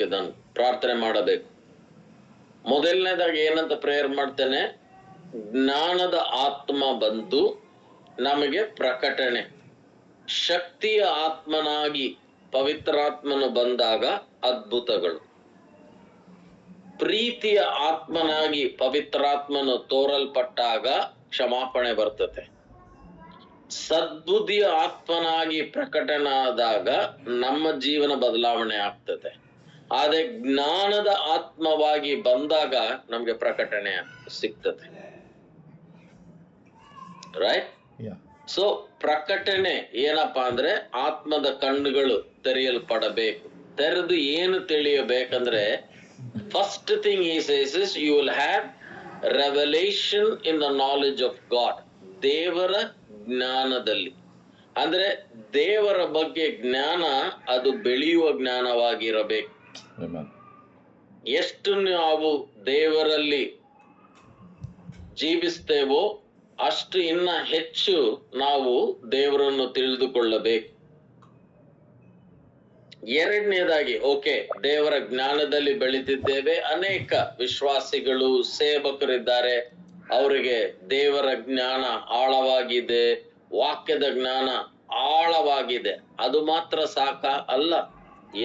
ಮಾಡಬೇಕು, ಇದನ್ನು ಪ್ರಾರ್ಥನೆ ಮಾಡಬೇಕು. ಮೊದಲನೇದಾಗಿ ಏನಂತ ಪ್ರೇಯರ್ ಮಾಡ್ತೇನೆ? ಜ್ಞಾನದ ಆತ್ಮ ಬಂದು ನಮಗೆ ಪ್ರಕಟಣೆ, ಶಕ್ತಿಯ ಆತ್ಮನಾಗಿ ಪವಿತ್ರಾತ್ಮನು ಬಂದಾಗ ಅದ್ಭುತಗಳು, ಪ್ರೀತಿಯ ಆತ್ಮನಾಗಿ ಪವಿತ್ರಾತ್ಮನು ತೋರಲ್ಪಟ್ಟಾಗ ಕ್ಷಮಾಪಣೆ ಬರ್ತದೆ, ಸದ್ಬುದ್ಧಿಯ ಆತ್ಮನಾಗಿ ಪ್ರಕಟನಾದಾಗ ನಮ್ಮ ಜೀವನ ಬದಲಾವಣೆ ಆಗ್ತದೆ. ಆದ್ರೆ ಜ್ಞಾನದ ಆತ್ಮವಾಗಿ ಬಂದಾಗ ನಮ್ಗೆ ಪ್ರಕಟಣೆ ಸಿಗ್ತದೆ. ರೈಟ್? ಸೊ ಪ್ರಕಟಣೆ ಏನಪ್ಪಾ ಅಂದ್ರೆ ಆತ್ಮದ ಕಣ್ಣುಗಳು ತೆರೆಯಲ್ಪಡಬೇಕು. ತೆರೆದು ಏನು ತಿಳಿಯಬೇಕಂದ್ರೆ, first thing he says is you will have revelation in the knowledge of God. ದೇವರ ಜ್ಞಾನದಲ್ಲಿ ಅಂದ್ರೆ ದೇವರ ಬಗ್ಗೆ ಜ್ಞಾನ ಅದು ಬೆಳೆಯುವ ಜ್ಞಾನವಾಗಿರಬೇಕು. ಎಷ್ಟು ನಾವು ದೇವರಲ್ಲಿ ಜೀವಿಸ್ತೇವೋ ಅಷ್ಟು ಇನ್ನ ಹೆಚ್ಚು ನಾವು ದೇವರನ್ನು ತಿಳಿದುಕೊಳ್ಳಬೇಕು. ಎರಡನೇದಾಗಿ ಓಕೆ, ದೇವರ ಜ್ಞಾನದಲ್ಲಿ ಬೆಳೆದಿದ್ದೇವೆ, ಅನೇಕ ವಿಶ್ವಾಸಿಗಳು ಸೇವಕರಿದ್ದಾರೆ, ಅವರಿಗೆ ದೇವರ ಜ್ಞಾನ ಆಳವಾಗಿದೆ, ವಾಕ್ಯದ ಜ್ಞಾನ ಆಳವಾಗಿದೆ, ಅದು ಮಾತ್ರ ಸಾಕ ಅಲ್ಲ.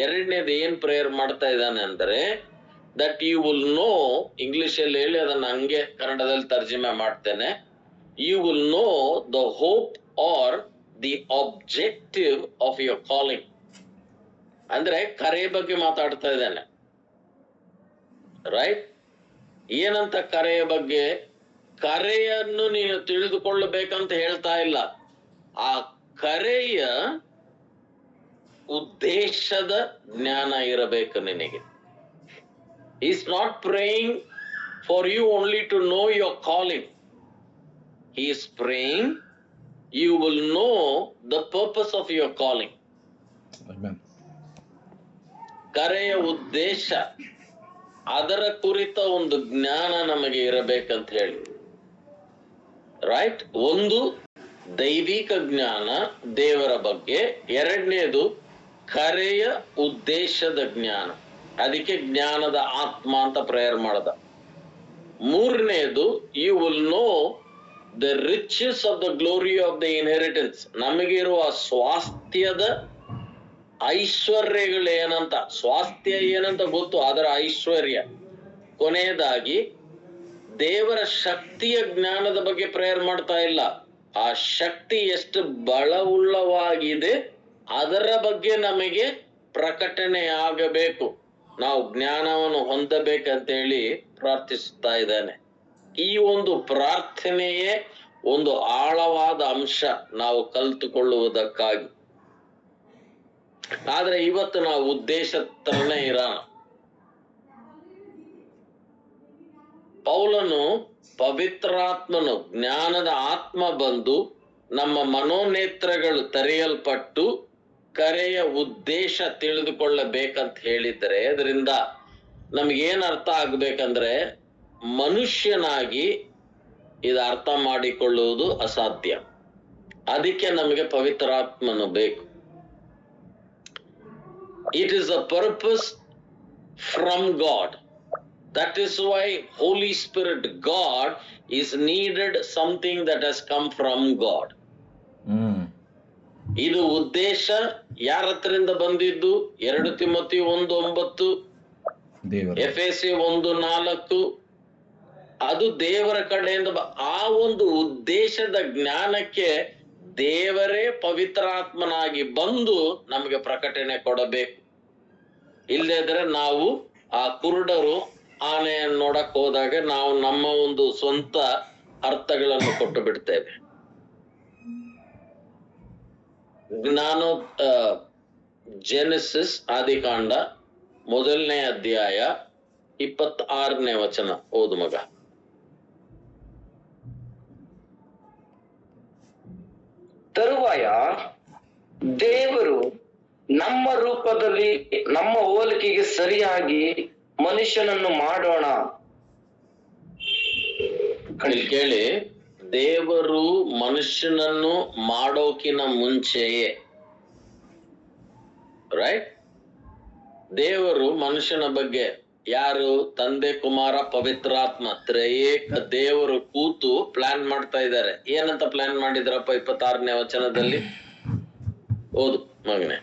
ಎರಡನೇದು ಏನ್ ಪ್ರೇಯರ್ ಮಾಡ್ತಾ ಇದ್ದಾನೆ ಅಂದ್ರೆ that you will know, English ಅಲ್ಲಿ ಹೇಳಿ ಅದನ್ನ ಹಂಗೆ ಕನ್ನಡದಲ್ಲಿ ತರ್ಜುಮೆ ಮಾಡ್ತೇನೆ, you will know the hope or the objective of your calling. ಅಂದ್ರೆ ಕರೆ ಬಗ್ಗೆ ಮಾತಾಡ್ತಾ ಇದ್ದಾನೆ. ರೈಟ್? ಏನಂತ ಕರೆಯ ಬಗ್ಗೆ? ಕರೆಯನ್ನು ನೀನು ತಿಳಿದುಕೊಳ್ಳಬೇಕಂತ ಹೇಳ್ತಾ ಇಲ್ಲ, ಆ ಕರೆಯ ಉದ್ದೇಶದ ಜ್ಞಾನ ಇರಬೇಕು ನಿನಗೆ. Is not praying for you only to know your calling, he is praying you will know the purpose of your calling. Amen. ಕರೆಯ ಉದ್ದೇಶ, ಅದರ ಕುರಿತ ಒಂದು ಜ್ಞಾನ ನಮಗೆ ಇರಬೇಕಂತ ಹೇಳಿ. ರೈಟ್? ಒಂದು ದೈವಿಕ ಜ್ಞಾನ ದೇವರ ಬಗ್ಗೆ, ಎರಡನೇದು ಕರೆಯ ಉದ್ದೇಶದ ಜ್ಞಾನ, ಅದಕ್ಕೆ ಜ್ಞಾನದ ಆತ್ಮ ಅಂತ ಪ್ರೇಯರ್ ಮಾಡ್ದ. ಮೂರನೇದು you will know the riches of the glory of the inheritance, ನಮಗಿರುವ ಸ್ವಾಸ್ಥ್ಯದ ಐಶ್ವರ್ಯಗಳು ಏನಂತ, ಸ್ವಾಸ್ಥ್ಯ ಏನಂತ ಗೊತ್ತು, ಅದರ ಐಶ್ವರ್ಯ. ಕೊನೆಯದಾಗಿ ದೇವರ ಶಕ್ತಿಯ ಜ್ಞಾನದ ಬಗ್ಗೆ ಪ್ರೇಯರ್ ಮಾಡ್ತಾ ಇಲ್ಲ, ಆ ಶಕ್ತಿ ಎಷ್ಟು ಬಲವುಳ್ಳವಾಗಿದೆ ಅದರ ಬಗ್ಗೆ ನಮಗೆ ಪ್ರಕಟಣೆ ಆಗಬೇಕು, ನಾವು ಜ್ಞಾನವನ್ನು ಹೊಂದಬೇಕಂತೇಳಿ ಪ್ರಾರ್ಥಿಸುತ್ತಾ ಇದ್ದಾನೆ. ಈ ಒಂದು ಪ್ರಾರ್ಥನೆಯೇ ಒಂದು ಆಳವಾದ ಅಂಶ ನಾವು ಕಲಿತುಕೊಳ್ಳುವುದಕ್ಕಾಗಿ. ಆದ್ರೆ ಇವತ್ತು ನಾವು ಉದ್ದೇಶ ತರನೇ ಇರೋಣ. ಪೌಲನು ಪವಿತ್ರಾತ್ಮನು ಜ್ಞಾನದ ಆತ್ಮ ಬಂದು ನಮ್ಮ ಮನೋನೇತ್ರಗಳು ತೆರೆಯಲ್ಪಟ್ಟು ಕರೆಯ ಉದ್ದೇಶ ತಿಳಿದುಕೊಳ್ಳಬೇಕಂತ ಹೇಳಿದರೆ, ಅದರಿಂದ ನಮ್ಗೇನ್ ಅರ್ಥ ಆಗ್ಬೇಕಂದ್ರೆ ಮನುಷ್ಯನಾಗಿ ಇದು ಅರ್ಥ ಮಾಡಿಕೊಳ್ಳುವುದು ಅಸಾಧ್ಯ. ಅದಕ್ಕೆ ನಮಗೆ ಪವಿತ್ರಾತ್ಮನು ಬೇಕು. It is a purpose from God. That is why Holy Spirit, God is needed something that has come from God. ಇದು ಉದ್ದೇಶ ಯಾರ ಹತ್ರದಿಂದ ಬಂದಿದ್ದು? 2 ತಿಮೋಥಿ 1:9, ಎಫೆಸಿ 1:4, ಅದು ದೇವರ ಕಡೆಯಿಂದ. ಆ ಒಂದು ಉದ್ದೇಶದ ಜ್ಞಾನಕ್ಕೆ ದೇವರೇ ಪವಿತ್ರಾತ್ಮನಾಗಿ ಬಂದು ನಮಗೆ ಪ್ರಕಟಣೆ ಕೊಡಬೇಕು. ಇಲ್ಲದಿದ್ರೆ ನಾವು ಆ ಕುರುಡರು ಆನೆಯನ್ನು ನೋಡಕ್ ಹೋದಾಗ ನಾವು ನಮ್ಮ ಒಂದು ಸ್ವಂತ ಅರ್ಥಗಳನ್ನು ಕೊಟ್ಟು ಬಿಡ್ತೇವೆ. ಜೆನೆಸಿಸ್ ಆದಿಕಾಂಡ 1ನೇ ಅಧ್ಯಾಯ 26ನೇ ವಚನ ಓದು ಮಗ. ತರುವಾಯ ದೇವರು ನಮ್ಮ ರೂಪದಲ್ಲಿ ನಮ್ಮ ಹೋಲಿಕೆಗೆ ಸರಿಯಾಗಿ ಮನುಷ್ಯನನ್ನು ಮಾಡೋಣ. ಕೇಳಿ, ದೇವರು ಮನುಷ್ಯನನ್ನು ಮಾಡೋಕಿನ ಮುಂಚೆಯೇ, ರೈಟ್, ದೇವರು ಮನುಷ್ಯನ ಬಗ್ಗೆ ಯಾರು? ತಂದೆ, ಕುಮಾರ, ಪವಿತ್ರಾತ್ಮ, ತ್ರಯೇಕ ದೇವರು ಕೂತು ಪ್ಲಾನ್ ಮಾಡ್ತಾ ಇದ್ದಾರೆ. ಏನಂತ ಪ್ಲಾನ್ ಮಾಡಿದ್ರಪ್ಪ 26ನೇ ವಚನದಲ್ಲಿ? ಓದು ಮಗನೆ.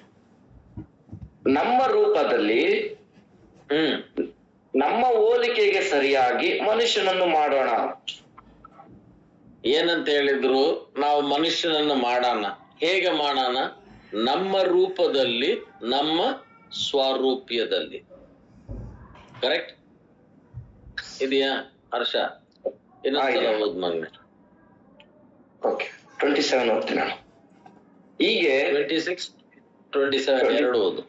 ನಮ್ಮ ರೂಪದಲ್ಲಿ ನಮ್ಮ ಹೋಲಿಕೆಗೆ ಸರಿಯಾಗಿ ಮನುಷ್ಯನನ್ನು ಮಾಡೋಣ. ಏನಂತ ಹೇಳಿದ್ರು? ನಾವು ಮನುಷ್ಯನನ್ನು ಮಾಡೋಣ. ಹೇಗೆ ಮಾಡೋಣ? ನಮ್ಮ ರೂಪದಲ್ಲಿ, ನಮ್ಮ ಸ್ವರೂಪ್ಯದಲ್ಲಿ. ಕರೆಕ್ಟ್ ಇದೆಯಾ ಹರ್ಷ? ಇನ್ನೊಂದ್ಸಲ ಓದ್ ಮಗನೆ. ಓಕೆ, 27 ಓದ್ತೀನಿ ನಾನು. ಹೀಗೆ 26, 27 ಎರಡು ಓದು.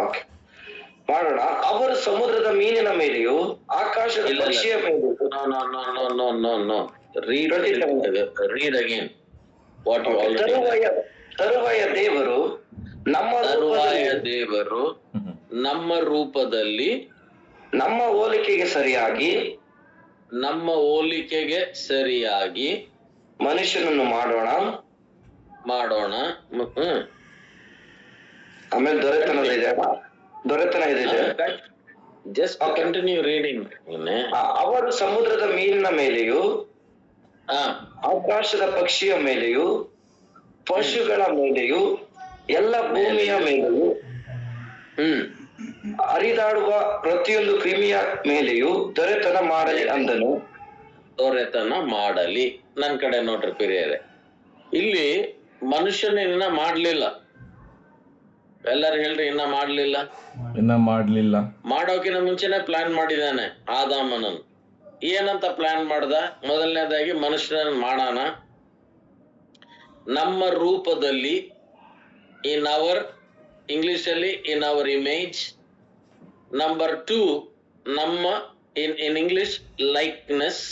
ಓಕೆ, ಮಾಡೋಣ. ಅವರು ಸಮುದ್ರದ ಮೀನಿನ ಮೇಲೆಯೂ ಆಕಾಶದ ಪಕ್ಷಿಯ ಮೇಲೆಯೂ. Read again what you already ತರುವಾಯ ದೇವರು ನಮ್ಮ ರೂಪದಲ್ಲಿ ನಮ್ಮ ಹೋಲಿಕೆಗೆ ಸರಿಯಾಗಿ ಮನುಷ್ಯನನ್ನು ಮಾಡೋಣ. ಆಮೇಲೆ ದೊರೆತನ ಇದೆ. Just continue reading. ಅವರು ಸಮುದ್ರದ ಮೀನಿನ ಮೇಲೆಯೂ ಆಕಾಶದ ಪಕ್ಷಿಯ ಮೇಲೆಯೂ ಪಶುಗಳ ಮೇಲೆಯೂ ಎಲ್ಲ ಭೂಮಿಯ ಮೇಲೆಯೂ ಹರಿದಾಡುವ ಪ್ರತಿಯೊಂದು ಕ್ರಿಮಿಯ ಮೇಲೆಯೂ ದೊರೆತನ ಮಾಡಲಿ ಅಂದನು. ದೊರೆತನ ಮಾಡಲಿ. ನನ್ ಕಡೆ ನೋಡ್ರಿ ಪ್ರಿಯರೇ, ಇಲ್ಲಿ ಮನುಷ್ಯನ ಇನ್ನ ಮಾಡ್ಲಿಲ್ಲ. ಎಲ್ಲರೂ ಹೇಳ್ರಿ, ಇನ್ನ ಮಾಡ್ಲಿಲ್ಲ. ಮಾಡೋಕಿನ ಮುಂಚೆನೆ ಪ್ಲಾನ್ ಮಾಡಿದಾನೆ ಆದಾಮನನ್ನು. ಏನಂತ ಪ್ಲಾನ್ ಮಾಡ್ದ? ಮೊದಲನೇದಾಗಿ ಮನುಷ್ಯನನ್ನು ಮಾಡೋಣ ನಮ್ಮ ರೂಪದಲ್ಲಿ, ಇನ್ ಅವರ್, ಇಂಗ್ಲಿಷ್ ಅಲ್ಲಿ ಇನ್ ಅವರ್ ಇಮೇಜ್. ನಂಬರ್ 2, ನಮ್ಮ ಇನ್ ಇಂಗ್ಲಿಷ್ ಲೈಕ್ನೆಸ್,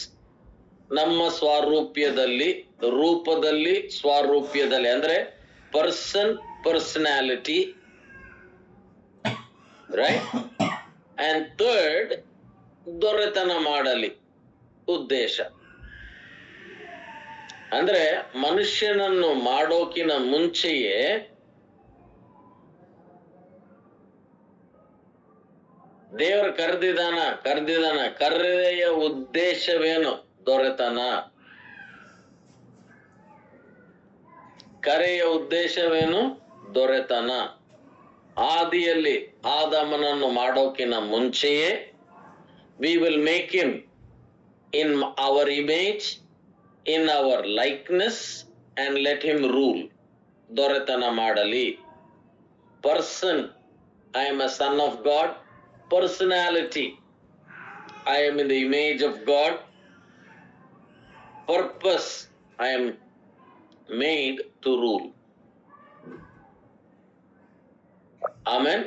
ನಮ್ಮ ಸ್ವರೂಪ್ಯದಲ್ಲಿ, ರೂಪದಲ್ಲಿ, ಸ್ವರೂಪ್ಯದಲ್ಲಿ ಅಂದ್ರೆ ಪರ್ಸನಾಲಿಟಿ, ರೈಟ್? ಅಂಡ್ 3rd, ದೊರೆತನ ಮಾಡಲಿ, ಉದ್ದೇಶ. ಅಂದ್ರೆ ಮನುಷ್ಯನನ್ನು ಮಾಡೋಕಿನ ಮುಂಚೆಯೇ ದೇವರು ಕರೆದಿದಾನ. ಕರೆಯ ಉದ್ದೇಶವೇನು? ದೊರೆತನ. ಕರೆಯ ಉದ್ದೇಶವೇನು? ದೊರೆತನ. ಆದಿಯಲ್ಲಿ ಆದಾಮನನ್ನು ಮಾಡೋಕಿನ ಮುಂಚೆಯೇ we will make him in our image, in our likeness, and let him rule. ದೊರೆತನ ಮಾಡಲಿ. Person, I am a son of God. Personality, I am in the image of God. Purpose, I am made to rule. Amen.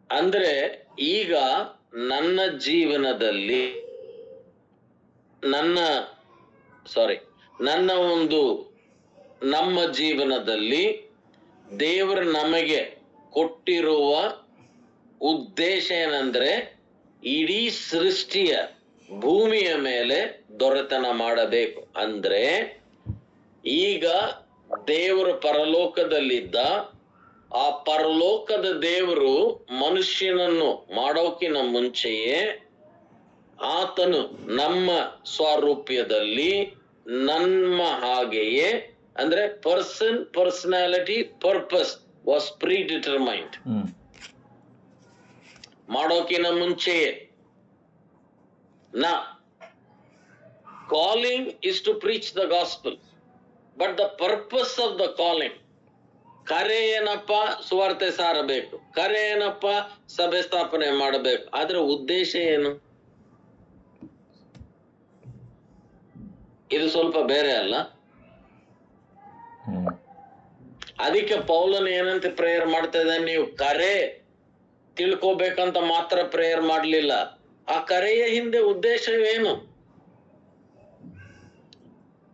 ಅಂದ್ರೆ ಈಗ ನನ್ನ ಜೀವನದಲ್ಲಿ ನಮ್ಮ ಜೀವನದಲ್ಲಿ ದೇವರು ನಮಗೆ ಕೊಟ್ಟಿರುವ ಉದ್ದೇಶ ಏನಂದ್ರೆ ಇಡೀ ಸೃಷ್ಟಿಯ ಭೂಮಿಯ ಮೇಲೆ ದೊರೆತನ ಮಾಡಬೇಕು. ಅಂದ್ರೆ ಈಗ ದೇವರು ಪರಲೋಕದಲ್ಲಿದ್ದ, ಆ ಪರಲೋಕದ ದೇವರು ಮನುಷ್ಯನನ್ನು ಮಾಡೋಕಿನ ಮುಂಚೆಯೇ ಆತನು ನಮ್ಮ ಸ್ವರೂಪ್ಯದಲ್ಲಿ, ನಮ್ಮ ಹಾಗೆಯೇ, ಅಂದ್ರೆ personality, purpose was predetermined. ಮಾಡೋಕಿನ ಮುಂಚೆಯೇ. Now, calling is to preach the gospel, but the purpose of the calling, ಕರೆ ಏನಪ್ಪ? ಸುವಾರ್ತೆ ಸಾರಬೇಕು. ಕರೆ ಏನಪ್ಪ? ಸಭೆ ಸ್ಥಾಪನೆ ಮಾಡಬೇಕು. ಆದ್ರೆ ಉದ್ದೇಶ ಏನು? ಇದು ಸ್ವಲ್ಪ ಬೇರೆ ಅಲ್ಲ? ಅದಕ್ಕೆ ಪೌಲನು ಏನಂತ ಪ್ರೇಯರ್ ಮಾಡ್ತಾ ಇದ್ದಾನೆ? ನೀವು ಕರೆ ತಿಳ್ಕೋಬೇಕಂತ ಮಾತ್ರ ಪ್ರೇಯರ್ ಮಾಡ್ಲಿಲ್ಲ. ಆ ಕರೆಯ ಹಿಂದೆ ಉದ್ದೇಶವೇನು?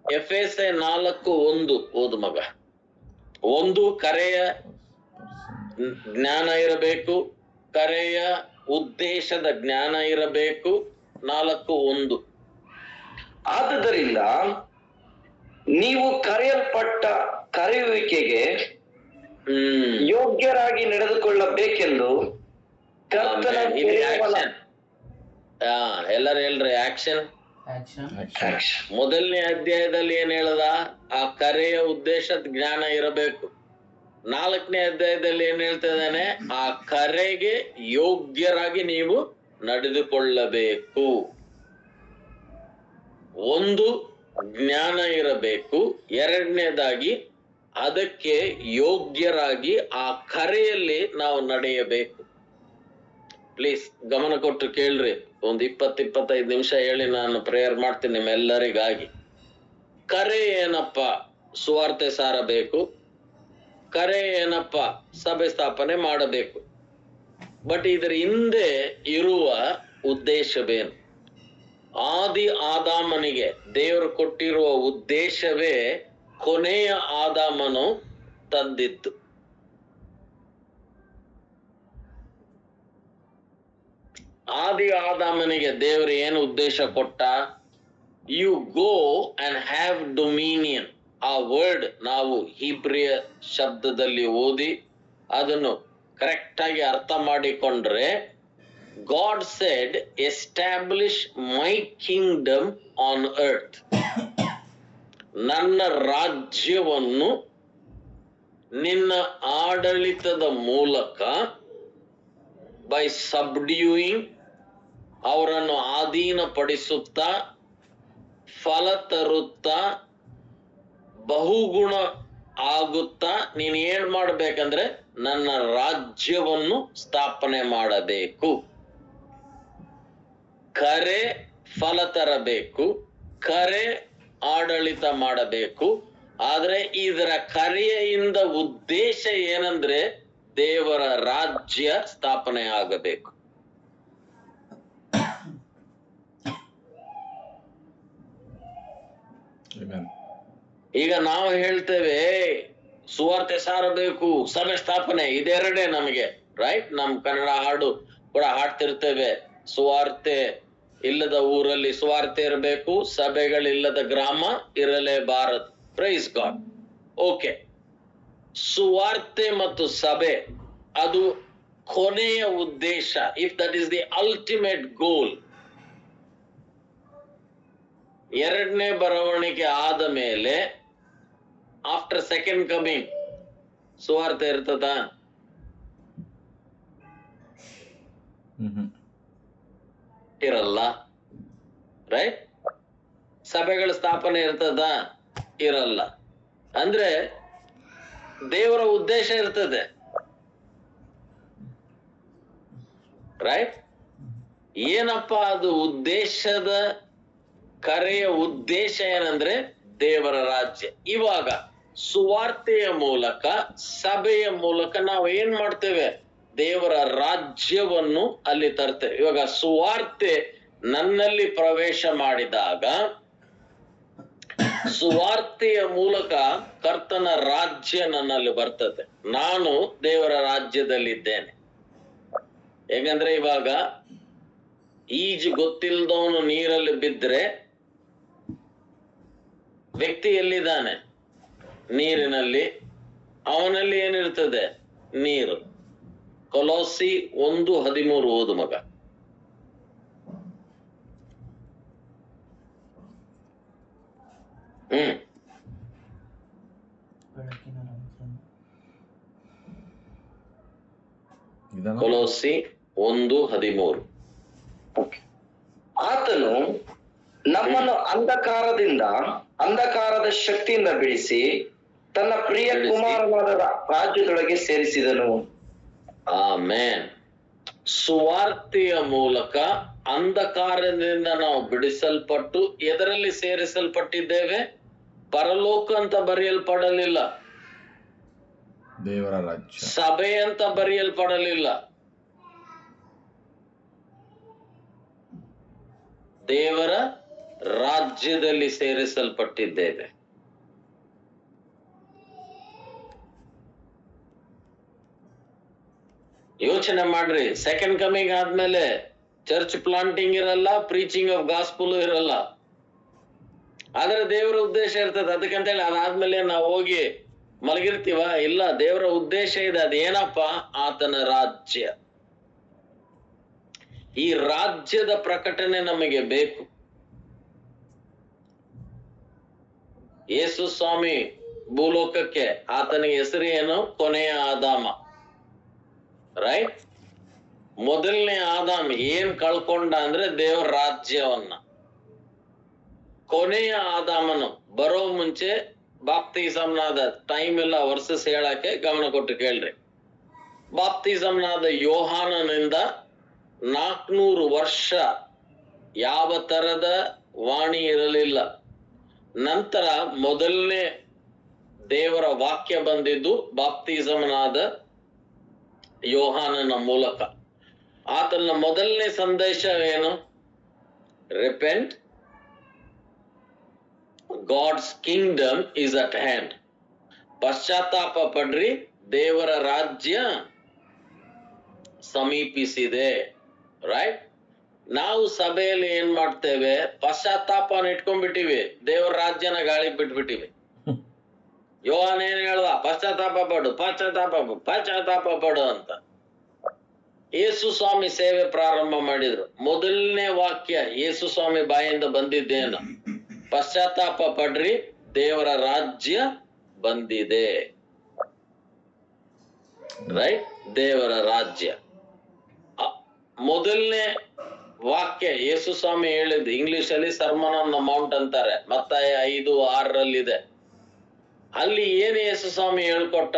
ಎಫೆಸ 4:1 ಓದು ಮಗ. 1, ಕರೆಯ ಜ್ಞಾನ ಇರಬೇಕು, ಕರೆಯ ಉದ್ದೇಶದ ಜ್ಞಾನ ಇರಬೇಕು. 4:1. ಆದುದರಿಂದ ನೀವು ಕರೆಯಲ್ಪಟ್ಟ ಕರೆಯುವಿಕೆಗೆ ಯೋಗ್ಯರಾಗಿ ನಡೆದುಕೊಳ್ಳಬೇಕೆಂದು ಕರ್ತನ ಪ್ರೇಮನ ಎಲ್ಲರೂ ಹೇಳ್ರಿ ಆಕ್ಷನ್. ಮೊದಲನೇ ಅಧ್ಯಾಯದಲ್ಲಿ ಏನ್ ಹೇಳದ? ಆ ಕರೆಯ ಉದ್ದೇಶದ ಜ್ಞಾನ ಇರಬೇಕು. 4ನೇ ಅಧ್ಯಾಯದಲ್ಲಿ ಏನ್ ಹೇಳ್ತಾ ಇದ್ದಾನೆ? ಆ ಕರೆಗೆ ಯೋಗ್ಯರಾಗಿ ನೀವು ನಡೆದುಕೊಳ್ಳಬೇಕು. ಒಂದು, ಜ್ಞಾನ ಇರಬೇಕು. 2ನೇದಾಗಿ ಅದಕ್ಕೆ ಯೋಗ್ಯರಾಗಿ ಆ ಕರೆಯಲ್ಲಿ ನಾವು ನಡೆಯಬೇಕು. ಪ್ಲೀಸ್ ಗಮನ ಕೊಟ್ಟು ಕೇಳ್ರಿ. ಒಂದು 20-25 ನಿಮಿಷ ಹೇಳಿ ನಾನು ಪ್ರೇಯರ್ ಮಾಡ್ತೀನಿ ನಿಮ್ಮೆಲ್ಲರಿಗಾಗಿ. ಕರೆ ಏನಪ್ಪ? ಸುವಾರ್ತೆ ಸಾರಬೇಕು. ಕರೆ ಏನಪ್ಪ? ಸಭೆ ಸ್ಥಾಪನೆ ಮಾಡಬೇಕು. ಬಟ್ ಇದರ ಹಿಂದೆ ಇರುವ ಉದ್ದೇಶವೇನು? ಆದಿ ಆದಾಮನಿಗೆ ದೇವರು ಕೊಟ್ಟಿರುವ ಉದ್ದೇಶವೇ ಕೊನೆಯ ಆದಾಮನು ತಂದಿದ್ದು. ಆದಿ ಆದಾಮನಿಗೆ ದೇವರು ಏನು ಉದ್ದೇಶ ಕೊಟ್ಟ? You go and have dominion. ಆ ವರ್ಡ್ ನಾವು ಹೀಬ್ರಿಯ ಶಬ್ದದಲ್ಲಿ ಓದಿ ಅದನ್ನು ಕರೆಕ್ಟ್ ಆಗಿ ಅರ್ಥ ಮಾಡಿಕೊಂಡ್ರೆ, God said, establish my kingdom on earth. ನನ್ನ ರಾಜ್ಯವನ್ನು ನಿನ್ನ ಆಡಳಿತದ ಮೂಲಕ, ಬೈ ಸಬ್ಡ್ಯೂಯಿಂಗ್, ಅವರನ್ನು ಆಧೀನಪಡಿಸುತ್ತಾ, ಫಲ ತರುತ್ತಾ, ಬಹುಗುಣ ಆಗುತ್ತಾ ನೀನು ಏನ್ ಮಾಡ್ಬೇಕಂದ್ರೆ ನನ್ನ ರಾಜ್ಯವನ್ನು ಸ್ಥಾಪನೆ ಮಾಡಬೇಕು. ಕರೆ ಫಲ ತರಬೇಕು, ಕರೆ ಆಡಳಿತ ಮಾಡಬೇಕು. ಆದ್ರೆ ಇದರ ಕರೆಯಿಂದ ಉದ್ದೇಶ ಏನಂದ್ರೆ ದೇವರ ರಾಜ್ಯ ಸ್ಥಾಪನೆ ಆಗಬೇಕು. ಈಗ ನಾವು ಹೇಳ್ತೇವೆ ಸುವಾರ್ತೆ ಸಾರಬೇಕು, ಸಭೆ ಸ್ಥಾಪನೆ, ಇದೆರಡೇ ನಮಗೆ, ರೈಟ್? ನಮ್ ಕನ್ನಡ ಹಾಡು ಕೂಡ ಹಾಡ್ತಿರ್ತೇವೆ, ಸುವಾರ್ತೆ ಇಲ್ಲದ ಊರಲ್ಲಿ ಸುವಾರ್ತೆ ಇರಬೇಕು, ಸಭೆಗಳಿಲ್ಲದ ಗ್ರಾಮ ಇರಲೇಬಾರದು. Praise God. ಓಕೆ, ಸುವಾರ್ತೆ ಮತ್ತು ಸಭೆ ಅದು ಕೊನೆಯ ಉದ್ದೇಶ. If that is the ultimate goal, ಎರಡನೇ ಬರವಣಿಗೆ ಆದ ಮೇಲೆ ಆಫ್ಟರ್ ಸೆಕೆಂಡ್ ಕಮಿಂಗ್ ಸುವಾರ್ತೆ ಇರ್ತದ? ಇರಲ್ಲ, ರೈಟ್? ಸಭೆಗಳ ಸ್ಥಾಪನೆ ಇರ್ತದ? ಇರಲ್ಲ. ಅಂದ್ರೆ ದೇವರ ಉದ್ದೇಶ ಇರ್ತದೆ, ರೈಟ್? ಏನಪ್ಪ ಅದು ಉದ್ದೇಶದ? ಕರೆಯ ಉದ್ದೇಶ ಏನಂದ್ರೆ ದೇವರ ರಾಜ್ಯ. ಇವಾಗ ಸುವಾರ್ತೆಯ ಮೂಲಕ, ಸಭೆಯ ಮೂಲಕ ನಾವು ಏನ್ ಮಾಡ್ತೇವೆ? ದೇವರ ರಾಜ್ಯವನ್ನು ಅಲ್ಲಿ ತರ್ತೇವೆ. ಇವಾಗ ಸುವಾರ್ತೆ ನನ್ನಲ್ಲಿ ಪ್ರವೇಶ ಮಾಡಿದಾಗ, ಸುವಾರ್ತೆಯ ಮೂಲಕ ಕರ್ತನ ರಾಜ್ಯ ನನ್ನಲ್ಲಿ ಬರ್ತದೆ. ನಾನು ದೇವರ ರಾಜ್ಯದಲ್ಲಿದ್ದೇನೆ. ಹೇಗಂದ್ರೆ ಇವಾಗ ಈಜು ಗೊತ್ತಿಲ್ಲದವನು ನೀರಲ್ಲಿ ಬಿದ್ರೆ ವ್ಯಕ್ತಿ ಎಲ್ಲಿದ್ದಾನೆ? ನೀರಿನಲ್ಲಿ. ಅವನಲ್ಲಿ ಏನಿರ್ತದೆ? ನೀರು. ಕೊಲೋಸಿ 1:13 ಓದು ಮಗ. ಕೊಲೋಸಿ 1:13. ಆತನು ನಮ್ಮನ್ನು ಅಂಧಕಾರದ ಶಕ್ತಿಯಿಂದ ಬಿಡಿಸಿ ತನ್ನ ಪ್ರಿಯ ಕುಮಾರನಾದ ರಾಜ್ಯದೊಳಗೆ ಸೇರಿಸಿದನು. ಆಮೆನ್. ಸುವಾರ್ತೆಯ ಮೂಲಕ ಅಂಧಕಾರದಿಂದ ನಾವು ಬಿಡಿಸಲ್ಪಟ್ಟು ಎದರಲ್ಲಿ ಸೇರಿಸಲ್ಪಟ್ಟಿದ್ದೇವೆ? ಪರಲೋಕ ಅಂತ ಬರೆಯಲ್ಪಡಲಿಲ್ಲ, ದೇವರ ರಾಜ್ಯ. ಸಭೆ ಅಂತ ಬರೆಯಲ್ಪಡಲಿಲ್ಲ, ದೇವರ ರಾಜ್ಯದಲ್ಲಿ ಸೇರಿಸಲ್ಪಟ್ಟಿದ್ದೇವೆ. ಯೋಚನೆ ಮಾಡ್ರಿ, ಸೆಕೆಂಡ್ ಕಮಿಂಗ್ ಆದ್ಮೇಲೆ ಚರ್ಚ್ ಪ್ಲಾಂಟಿಂಗ್ ಇರಲ್ಲ, ಪ್ರೀಚಿಂಗ್ ಆಫ್ ಗಾಸ್ಪಲ್ ಇರಲ್ಲ. ಆದ್ರೆ ದೇವರ ಉದ್ದೇಶ ಇರ್ತದೆ. ಅದಕ್ಕಂತೇಳಿ ಅದಾದ್ಮೇಲೆ ನಾವು ಹೋಗಿ ಮಲಗಿರ್ತೀವ? ಇಲ್ಲ, ದೇವರ ಉದ್ದೇಶ ಇದೆ. ಅದೇನಪ್ಪ? ಆತನ ರಾಜ್ಯ. ಈ ರಾಜ್ಯದ ಪ್ರಕಟಣೆ ನಮಗೆ ಬೇಕು. ಯೇಸು ಸ್ವಾಮಿ ಭೂಲೋಕಕ್ಕೆ, ಆತನಿಗೆ ಹೆಸರು ಏನು? ಕೊನೆಯ ಆದಾಮ. ರೈಟ್? ಮೊದಲನೇ ಆದಾಮ ಏನ್ ಕಳ್ಕೊಂಡ ಅಂದ್ರೆ ದೇವರ ರಾಜ್ಯವನ್ನ. ಕೊನೆಯ ಆದಾಮನು ಬರೋ ಮುಂಚೆ ಬಾಪ್ತಿಸಮ್ನಾದ ಟೈಮ್ ಇಲ್ಲ ವರ್ಸಸ್ ಹೇಳಕ್ಕೆ, ಗಮನ ಕೊಟ್ಟು ಕೇಳ್ರಿ. ಬಾಪ್ತಿಸಮ್ನಾದ ಯೋಹಾನನಿಂದ 400 ವರ್ಷ ಯಾವ ತರದ ವಾಣಿ ಇರಲಿಲ್ಲ. ನಂತರ ಮೊದಲನೇ ದೇವರ ವಾಕ್ಯ ಬಂದಿದ್ದು ಬಾಪ್ತಿಸಮ್ನಾದ ಯೋಹಾನನ ಮೂಲಕ. ಆತನ ಮೊದಲನೇ ಸಂದೇಶ ಏನು? Repent, God's kingdom is at hand. ಪಶ್ಚಾತ್ತಾಪ ಪಡ್ರಿ, ದೇವರ ರಾಜ್ಯ ಸಮೀಪಿಸಿದೆ. ರೈಟ್? ನಾವು ಸಭೆಯಲ್ಲಿ ಏನ್ ಮಾಡ್ತೇವೆ? ಪಶ್ಚಾತ್ತಾಪನ ಇಟ್ಕೊಂಡ್ಬಿಟ್ಟಿವಿ, ದೇವರ ರಾಜ್ಯನ ಗಾಳಿ ಬಿಟ್ಬಿಟ್ಟಿವಿ. ಯೋಹಾನ ಏನ್ ಹೇಳ್ದ? ಪಶ್ಚಾತ್ತಾಪ ಪಡು ಅಂತ. ಯೇಸು ಸ್ವಾಮಿ ಸೇವೆ ಪ್ರಾರಂಭ ಮಾಡಿದ್ರು. ಮೊದಲನೇ ವಾಕ್ಯ ಯೇಸು ಸ್ವಾಮಿ ಬಾಯಿಂದ ಬಂದಿದ್ದೇನು? ಪಶ್ಚಾತ್ತಾಪ ಪಡ್ರಿ, ದೇವರ ರಾಜ್ಯ ಬಂದಿದೆ. ರೈಟ್? ದೇವರ ರಾಜ್ಯ ಮೊದಲನೇ ವಾಕ್ಯ ಯೇಸು ಸ್ವಾಮಿ ಹೇಳಿದ್ದು. ಇಂಗ್ಲಿಷ್ ಅಲ್ಲಿ ಸರ್ಮನ್ ಆನ್ ದ ಮೌಂಟ್ ಅಂತಾರೆ, ಮತ್ತಾಯ 5:6 ಅಲ್ಲಿ ಏನ್ ಯೇಸು ಸ್ವಾಮಿ ಹೇಳ್ಕೊಟ್ಟ?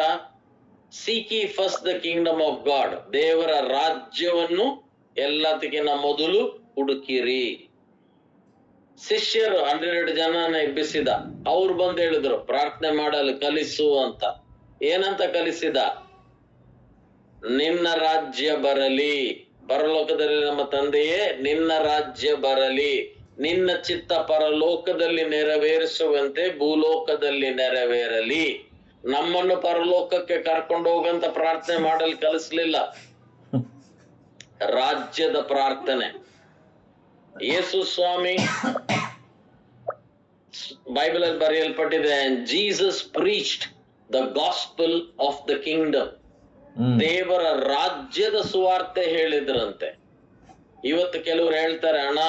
Seek ye first the kingdom of God. ದೇವರ ರಾಜ್ಯವನ್ನು ಎಲ್ಲದಕ್ಕಿಂತ ಮೊದಲು ಹುಡುಕಿರಿ. ಶಿಷ್ಯರು 100 ಜನನ ಎಬ್ಬಿಸಿದ. ಅವ್ರು ಬಂದು ಹೇಳಿದ್ರು, ಪ್ರಾರ್ಥನೆ ಮಾಡಲು ಕಲಿಸು ಅಂತ. ಏನಂತ ಕಲಿಸಿದ? ನಿನ್ನ ರಾಜ್ಯ ಬರಲಿ, ಪರಲೋಕದಲ್ಲಿ ನಮ್ಮ ತಂದೆಯೇ ನಿನ್ನ ರಾಜ್ಯ ಬರಲಿ, ನಿನ್ನ ಚಿತ್ತ ಪರಲೋಕದಲ್ಲಿ ನೆರವೇರಿಸುವಂತೆ ಭೂಲೋಕದಲ್ಲಿ ನೆರವೇರಲಿ. ನಮ್ಮನ್ನು ಪರಲೋಕಕ್ಕೆ ಕರ್ಕೊಂಡು ಹೋಗಂತ ಪ್ರಾರ್ಥನೆ ಮಾಡಲು ಕಲಿಸ್ಲಿಲ್ಲ, ರಾಜ್ಯದ ಪ್ರಾರ್ಥನೆ. ಯೇಸು ಸ್ವಾಮಿ ಬೈಬಲ್ ಅಲ್ಲಿ ಬರೆಯಲ್ಪಟ್ಟಿದೆ, Jesus preached the gospel of the Kingdom. ದೇವರ ರಾಜ್ಯದ ಸುವಾರ್ತೆ ಹೇಳಿದ್ರಂತೆ. ಇವತ್ತು ಕೆಲವರು ಹೇಳ್ತಾರೆ, ಅಣ್ಣ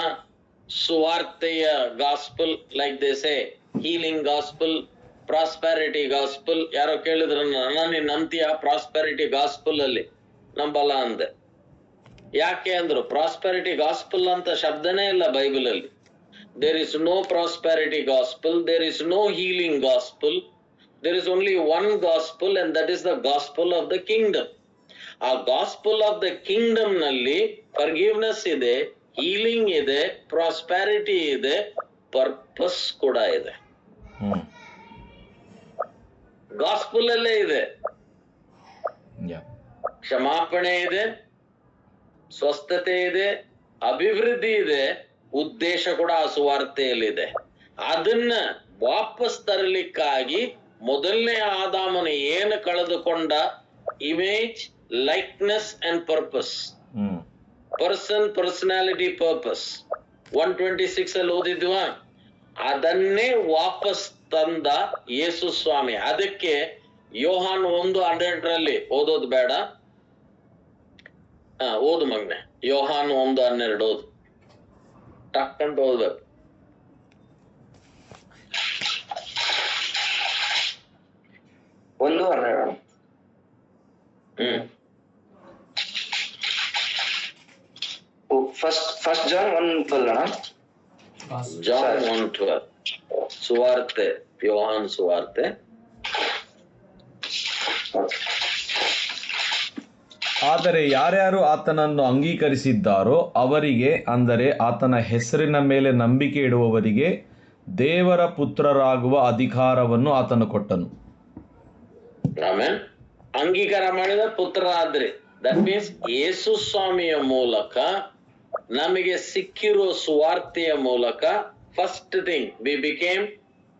ಸುವಾರ್ತೆಯ gospel, like they say healing gospel, prosperity gospel. ಯಾರೋ ಕೇಳಿದ್ರು, ಅಣ್ಣ ನೀನ್ ನಂಬ್ತೀಯ ಪ್ರಾಸ್ಪೆರಿಟಿ ಗಾಸ್ಪಲ್ ಅಲ್ಲಿ? ನಂಬಲ್ಲ ಅಂದೆ. ಯಾಕೆ ಅಂದ್ರು, ಪ್ರಾಸ್ಪೆರಿಟಿ ಗಾಸ್ಪಲ್ ಅಂತ ಶಬ್ದನೇ ಇಲ್ಲ ಬೈಬಲ್ ಅಲ್ಲಿ. There is no prosperity gospel, there is no healing gospel. There is only one gospel, and that is the gospel of the kingdom. ಆ gospel of the kingdom ನಲ್ಲಿ forgiveness ಇದೆ, healing ಇದೆ, prosperity ಇದೆ, purpose ಕೂಡ ಇದೆ. gospel ಅಲ್ಲೇ ಇದೆ. ಕ್ಷಮಾಪಣೆ ಇದೆ, ಸ್ವಸ್ಥತೆ ಇದೆ, ಅಭಿವೃದ್ಧಿ ಇದೆ, ಉದ್ದೇಶ ಕೂಡ ಆ ಸುವಾರ್ತೆಯಲ್ಲಿದೆ. ಅದನ್ನ ವಾಪಸ್ ತರಲಿಕ್ಕಾಗಿ ಮೊದಲನೇ ಆದಾಮನು ಏನು ಕಳೆದುಕೊಂಡ? Image, likeness and purpose. Person, personality, purpose. 126 ಅಲ್ಲಿ ಓದಿದ್ವಾ? ಅದನ್ನೇ ವಾಪಸ್ ತಂದ ಯೇಸು ಸ್ವಾಮಿ. ಅದಕ್ಕೆ ಯೋಹಾನ್ 1:12 ಓದೋದು ಬೇಡ, ಓದು ಮಗ್ನೆ. ಯೋಹಾನ್ 1:12 ಓದು, ಟಕ್ಕಂತ ಓದ್ಬೇಕು. ಫಸ್ಟ್ ಜಾನ್ 1:12 ಜಾನ್ 1:12 ಸುವಾರ್ತೆ, ಯೋಹಾನ್ ಸುವಾರ್ತೆ. ಆದರೆ ಯಾರ್ಯಾರು ಆತನನ್ನು ಅಂಗೀಕರಿಸಿದ್ದಾರೋ ಅವರಿಗೆ, ಅಂದರೆ ಆತನ ಹೆಸರಿನ ಮೇಲೆ ನಂಬಿಕೆ ಇಡುವವರಿಗೆ, ದೇವರ ಪುತ್ರರಾಗುವ ಅಧಿಕಾರವನ್ನು ಆತನು ಕೊಟ್ಟನು. ಆಮೇಲೆ ಅಂಗೀಕಾರ ಮಾಡಿದ ಪುತ್ರ ಆದ್ರಿ. ದಟ್ ಮೀನ್ಸ್ ಯೇಸು ಸ್ವಾಮಿಯ ಮೂಲಕ ನಮಗೆ ಸಿಕ್ಕಿರೋ ಸುವಾರ್ತೆಯ ಮೂಲಕ, first thing we became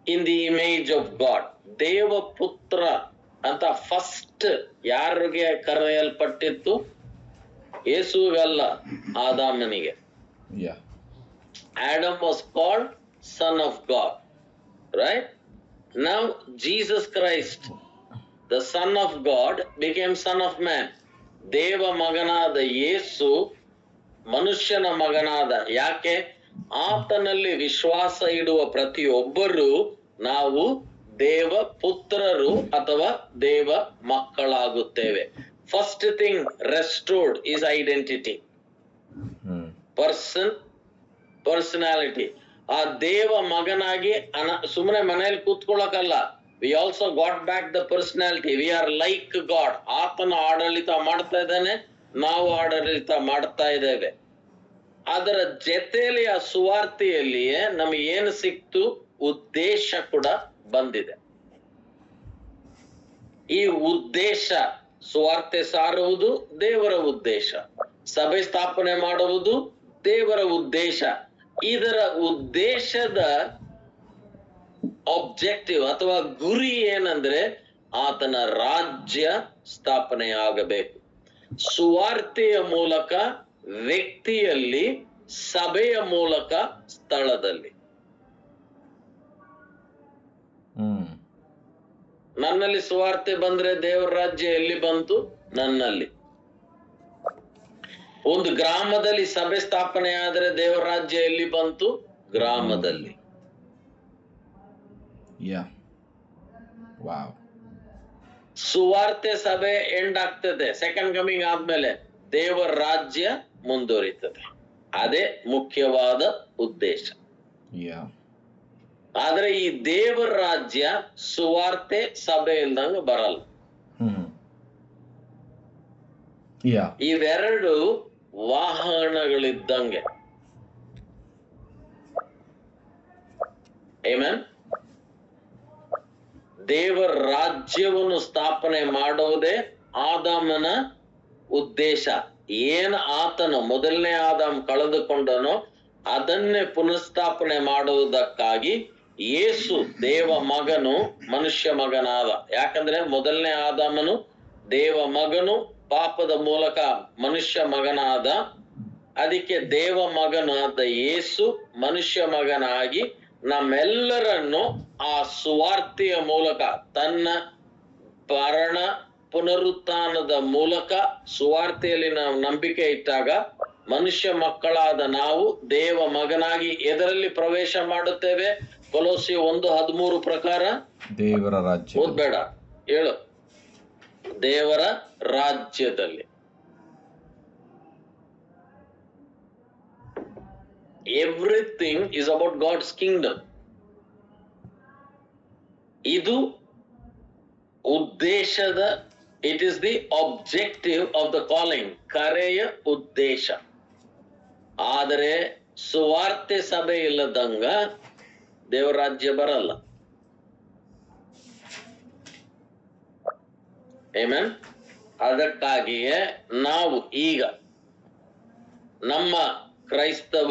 in the image of god. ದೇವ ಪುತ್ರ ಅಂತ ಫಸ್ಟ್ ಯಾರಿಗೆ ಕರೆಯಲ್ಪಟ್ಟಿತ್ತು? ಯೇಸುಗಲ್ಲ, ಆದಾಮನಿಗೆ. Adam was called son of God, right? Now Jesus Christ the Son of God became Son of Man. ದೇವ ಮಗನಾದ ಯೇಸು ಮನುಷ್ಯನ ಮಗನಾದ. ಯಾಕೆ? ಆತನಲ್ಲಿ ವಿಶ್ವಾಸ ಇಡುವ ಪ್ರತಿಯೊಬ್ಬರು ನಾವು ದೇವ ಪುತ್ರರು ಅಥವಾ ದೇವ ಮಕ್ಕಳಾಗುತ್ತೇವೆ. First thing restored is identity, personality. ಆ ದೇವ ಮಗನಾಗಿ ಸುಮ್ಮನೆ ಮನೆಯಲ್ಲಿ ಕೂತ್ಕೊಳ್ಳಕಲ್ಲ. We also got back the personality. We are like God. ಆತನ ಆಡಳಿತ ಮಾಡ್ತಾ ಇದ್ದಾನೆ, ನಾವು ಆಡಳಿತ ಮಾಡ್ತಾ ಇದ್ದೇವೆ. ಅದರ ಜೊತೆಯಲ್ಲಿ ಆ ಸುವಾರ್ತೆಯಲ್ಲಿಯೇ ನಮಗೆ ಏನು ಸಿಕ್ತು? ಉದ್ದೇಶ ಕೂಡ ಬಂದಿದೆ. ಈ ಉದ್ದೇಶ, ಸುವಾರ್ತೆ ಸಾರುವುದು ದೇವರ ಉದ್ದೇಶ, ಸಭೆ ಸ್ಥಾಪನೆ ಮಾಡುವುದು ದೇವರ ಉದ್ದೇಶ. ಇದರ ಉದ್ದೇಶದ ಆಬ್ಜೆಕ್ಟಿವ್ ಅಥವಾ ಗುರಿ ಏನಂದ್ರೆ ಆತನ ರಾಜ್ಯ ಸ್ಥಾಪನೆ ಆಗಬೇಕು. ಸುವಾರ್ತೆಯ ಮೂಲಕ ವ್ಯಕ್ತಿಯಲ್ಲಿ, ಸಭೆಯ ಮೂಲಕ ಸ್ಥಳದಲ್ಲಿ. ನನ್ನಲ್ಲಿ ಸುವಾರ್ತೆ ಬಂದ್ರೆ ದೇವರ ರಾಜ್ಯ ಎಲ್ಲಿ ಬಂತು? ನನ್ನಲ್ಲಿ. ಒಂದು ಗ್ರಾಮದಲ್ಲಿ ಸಭೆ ಸ್ಥಾಪನೆ ಆದ್ರೆ ದೇವರ ರಾಜ್ಯ ಎಲ್ಲಿ ಬಂತು? ಗ್ರಾಮದಲ್ಲಿ. ಸುವಾರ್ತೆ ಸಭೆ ಎಂಡ್ ಆಗ್ತದೆ, ಸೆಕೆಂಡ್ ಕಮಿಂಗ್ ಆದ್ಮೇಲೆ ದೇವರ ರಾಜ್ಯ ಮುಂದುವರಿತದೆ. ಅದೇ ಮುಖ್ಯವಾದ ಉದ್ದೇಶ. ಆದ್ರೆ ಈ ದೇವರ ರಾಜ್ಯ ಸುವಾರ್ತೆ ಸಭೆ ಇಲ್ದಂಗ ಬರಲ್ಲ. ಇವೆರಡು ವಾಹನಗಳಿದ್ದಂಗೆ. ಆಮೆನ್. ದೇವರ ರಾಜ್ಯವನ್ನು ಸ್ಥಾಪನೆ ಮಾಡುವುದೇ ಆದಾಮನ ಉದ್ದೇಶ. ಏನ್ ಆತನು ಮೊದಲನೇ ಆದಾಮ್ ಕಳೆದುಕೊಂಡನೋ ಅದನ್ನೇ ಪುನಃಸ್ಥಾಪನೆ ಮಾಡುವುದಕ್ಕಾಗಿ ಯೇಸು ದೇವ ಮಗನು ಮನುಷ್ಯ ಮಗನಾದ. ಯಾಕಂದ್ರೆ ಮೊದಲನೇ ಆದಾಮನು ದೇವ ಮಗನು, ಪಾಪದ ಮೂಲಕ ಮನುಷ್ಯ ಮಗನಾದ. ಅದಕ್ಕೆ ದೇವ ಮಗನಾದ ಯೇಸು ಮನುಷ್ಯ ಮಗನಾಗಿ ನಮ್ಮೆಲ್ಲರನ್ನು ಆ ಸುವಾರ್ತೆಯ ಮೂಲಕ, ತನ್ನ ಮರಣ ಪುನರುತ್ಥಾನದ ಮೂಲಕ ಸುವಾರ್ತೆಯಲ್ಲಿ ನಾವು ನಂಬಿಕೆ ಇಟ್ಟಾಗ ಮನುಷ್ಯ ಮಕ್ಕಳಾದ ನಾವು ದೇವ ಮಗನಾಗಿ ಎದರಲ್ಲಿ ಪ್ರವೇಶ ಮಾಡುತ್ತೇವೆ? ಕೊಲೋಸಿ 1:13 ಪ್ರಕಾರ ದೇವರ ರಾಜ್ಯ. ಓದ್ಬೇಡ, ಹೇಳು. ದೇವರ ರಾಜ್ಯದಲ್ಲಿ. Everything is about God's kingdom. ಇದು ಉದ್ದೇಶದ, it is the objective of the calling, ಕರೆಯ ಉದ್ದೇಶ. ಆದರೆ ಸುವಾರ್ತೆ ಸಭೆ ಇಲ್ಲದಂಗ ದೇವರ ರಾಜ್ಯ ಬರಲ್ಲ. ಆಮೆನ್. ಅದಕ್ಕಾಗಿಯೇ ನಾವು ಈಗ ನಮ್ಮ ಕ್ರೈಸ್ತವ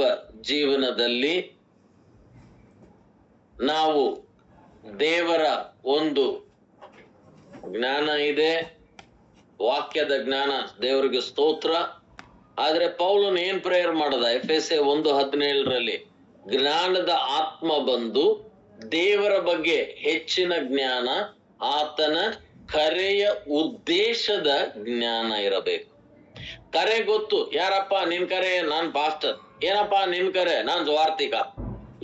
ಜೀವನದಲ್ಲಿ ನಾವು ದೇವರ ಒಂದು ಜ್ಞಾನ ಇದೆ, ವಾಕ್ಯದ ಜ್ಞಾನ, ದೇವರಿಗೆ ಸ್ತೋತ್ರ. ಆದ್ರೆ ಪೌಲನು ಏನ್ ಪ್ರೇಯರ್ ಮಾಡದ? ಎಫೆಸೆ 1:17 ಜ್ಞಾನದ ಆತ್ಮ ಬಂದು ದೇವರ ಬಗ್ಗೆ ಹೆಚ್ಚಿನ ಜ್ಞಾನ, ಆತನ ಕರೆಯ ಉದ್ದೇಶದ ಜ್ಞಾನ ಇರಬೇಕು. ಕರೆ ಗೊತ್ತು. ಯಾರಪ್ಪ ನಿನ್ ಕರೆ? ನಾನ್ ಪಾಸ್ಟರ್. ಏನಪ್ಪ ನಿನ್ ಕರೆ? ನಾನ್ ಸುವಾರ್ತಿಕ.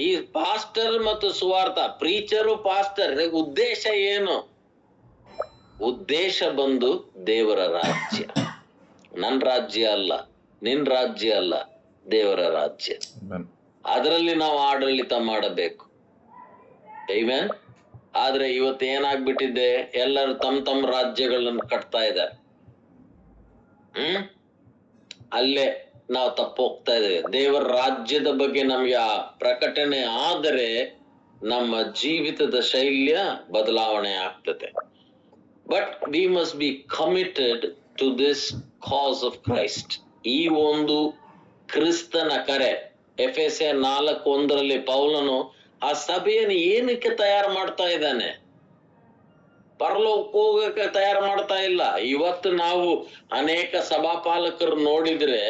ಈ ಪಾಸ್ಟರ್ ಮತ್ತು ಸುವಾರ್ಥ, ಪ್ರೀಚರು ಪಾಸ್ಟರ್, ಉದ್ದೇಶ ಏನು? ಉದ್ದೇಶ ಬಂದು ದೇವರ ರಾಜ್ಯ. ನನ್ ರಾಜ್ಯ ಅಲ್ಲ, ನಿನ್ ರಾಜ್ಯ ಅಲ್ಲ, ದೇವರ ರಾಜ್ಯ. ಅದರಲ್ಲಿ ನಾವು ಆಡಳಿತ ಮಾಡಬೇಕು. ಆಮೆನ್. ಆದ್ರೆ ಇವತ್ತು ಏನಾಗ್ಬಿಟ್ಟಿದೆ? ಎಲ್ಲರೂ ತಮ್ಮ ರಾಜ್ಯಗಳನ್ನು ಕಟ್ತಾ ಇದ್ದಾರೆ. ಅಲ್ಲೇ ನಾವು ತಪ್ಪು ಹೋಗ್ತಾ ಇದ್ದೇವೆ. ದೇವರ ರಾಜ್ಯದ ಬಗ್ಗೆ ನಮ್ಗೆ ಆ ಪ್ರಕಟಣೆ ಆದರೆ ನಮ್ಮ ಜೀವಿತದ ಶೈಲಿಯ ಬದಲಾವಣೆ ಆಗ್ತದೆ. But we must be committed to this cause of Christ. ಈ ಒಂದು ಕ್ರಿಸ್ತನ ಕರೆ. ಎಫೆಸೆ 4:1 ಪೌಲನು ಆ ಸಭೆಯನ್ನು ಏನಕ್ಕೆ ತಯಾರು ಮಾಡ್ತಾ ಇದ್ದಾನೆ? ಪರಲೋಕಕ್ಕೆ ಹೋಗಕ್ಕೆ ತಯಾರು ಮಾಡ್ತಾ ಇಲ್ಲ. ಇವತ್ತು ನಾವು ಅನೇಕ ಸಭಾಪಾಲಕರು ನೋಡಿದ್ರೆ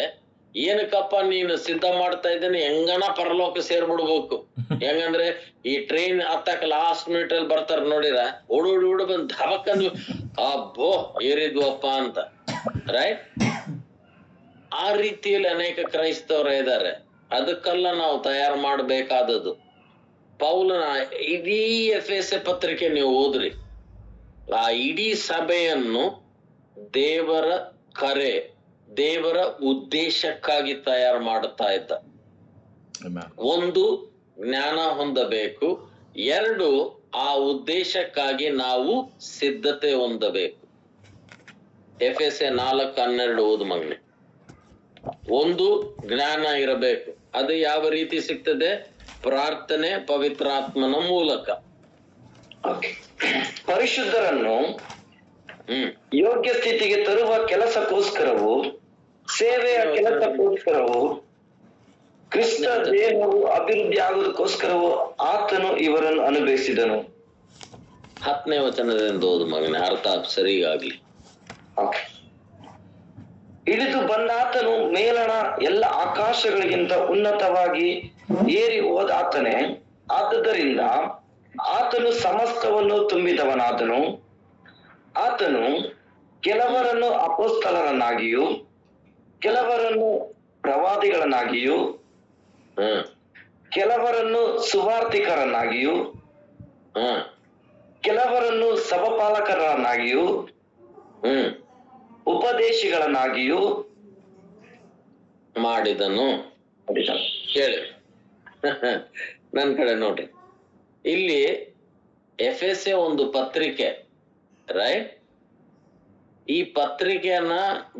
ಏನಕ್ಕಪ್ಪ ನೀನು ಸಿದ್ಧ ಮಾಡ್ತಾ ಇದ್ದೇನೆ, ಹೆಂಗನ ಪರಲೋಕ ಸೇರ್ಬಿಡ್ಬೇಕು. ಹೆಂಗಂದ್ರೆ ಈ ಟ್ರೈನ್ ಹತ್ತಕ್ ಲಾಸ್ಟ್ ಮಿನಿಟ್ ಅಲ್ಲಿ ಬರ್ತಾರ ನೋಡಿರ, ಓಡು ಬಂದ್ ಧಬಕ್ಕಂದು ಅಬ್ಬೋ ಏರಿದ್ವಪ್ಪ ಅಂತ, ರೈಟ್? ಆ ರೀತಿಯಲ್ಲಿ ಅನೇಕ ಕ್ರೈಸ್ತವರು ಇದ್ದಾರೆ. ಅದಕ್ಕೆಲ್ಲ ನಾವು ತಯಾರು ಮಾಡಬೇಕಾದದ್ದು. ಪೌಲನ ಇಡೀ ಎಫೆಸ ಪತ್ರಿಕೆ ನೀವು ಓದ್ರಿ, ಆ ಇಡೀ ಸಭೆಯನ್ನು ದೇವರ ಕರೆ, ದೇವರ ಉದ್ದೇಶಕ್ಕಾಗಿ ತಯಾರು ಮಾಡುತ್ತಾ ಇದ್ದ. ಒಂದು, ಜ್ಞಾನ ಹೊಂದಬೇಕು. ಎರಡು, ಆ ಉದ್ದೇಶಕ್ಕಾಗಿ ನಾವು ಸಿದ್ಧತೆ ಹೊಂದಬೇಕು. ಎಫೆಸ 4:12 ಓದು ಮಗನೆ. ಒಂದು, ಜ್ಞಾನ ಇರಬೇಕು. ಅದು ಯಾವ ರೀತಿ ಸಿಗ್ತದೆ? ಪ್ರಾರ್ಥನೆ, ಪವಿತ್ರಾತ್ಮನ ಮೂಲಕ. ಪರಿಶುದ್ಧರನ್ನು ಯೋಗ್ಯ ಸ್ಥಿತಿಗೆ ತರುವ ಕೆಲಸಕ್ಕೋಸ್ಕರವು, ಸೇವೆಯ ಕೆಲಸಕ್ಕೋಸ್ಕರವು, ಕ್ರಿಸ್ತ ದೇಹವು ಅಭಿವೃದ್ಧಿ ಆಗುವುದಕ್ಕೋಸ್ಕರವು ಆತನು ಇವರನ್ನು ಅನುಗ್ರಹಿಸಿದನು. 10ನೇ ವಚನದಿಂದ ಓದು ಮಗನೇ, ಅರ್ಥ ಸರಿಗಾಗ್ಲಿ. ಇಳಿದು ಬಂದಾತನು ಮೇಲಣ ಎಲ್ಲ ಆಕಾಶಗಳಿಗಿಂತ ಉನ್ನತವಾಗಿ ಏರಿ ಹೋದಾತನೇ. ಆದುದರಿಂದ ಆತನು ಸಮಸ್ತವನ್ನು ತುಂಬಿದವನಾದನು. ಆತನು ಕೆಲವರನ್ನು ಅಪೊಸ್ತಲರನ್ನಾಗಿಯೂ, ಕೆಲವರನ್ನು ಪ್ರವಾದಿಗಳನ್ನಾಗಿಯೂ, ಕೆಲವರನ್ನು ಸುವಾರ್ತಿಕರನ್ನಾಗಿಯೂ, ಕೆಲವರನ್ನು ಸಭಪಾಲಕರನ್ನಾಗಿಯೂ, ಉಪದೇಶಿಗಳನ್ನಾಗಿಯೂ ಮಾಡಿದನು. ಕೇಳಿ ನನ್ ಕಡೆ ನೋಡ್ರಿ, ಇಲ್ಲಿ ಎಫೆಸೆ ಒಂದು ಪತ್ರಿಕೆ, ರೈಟ್? ಈ ಪತ್ರಿಕೆಯನ್ನ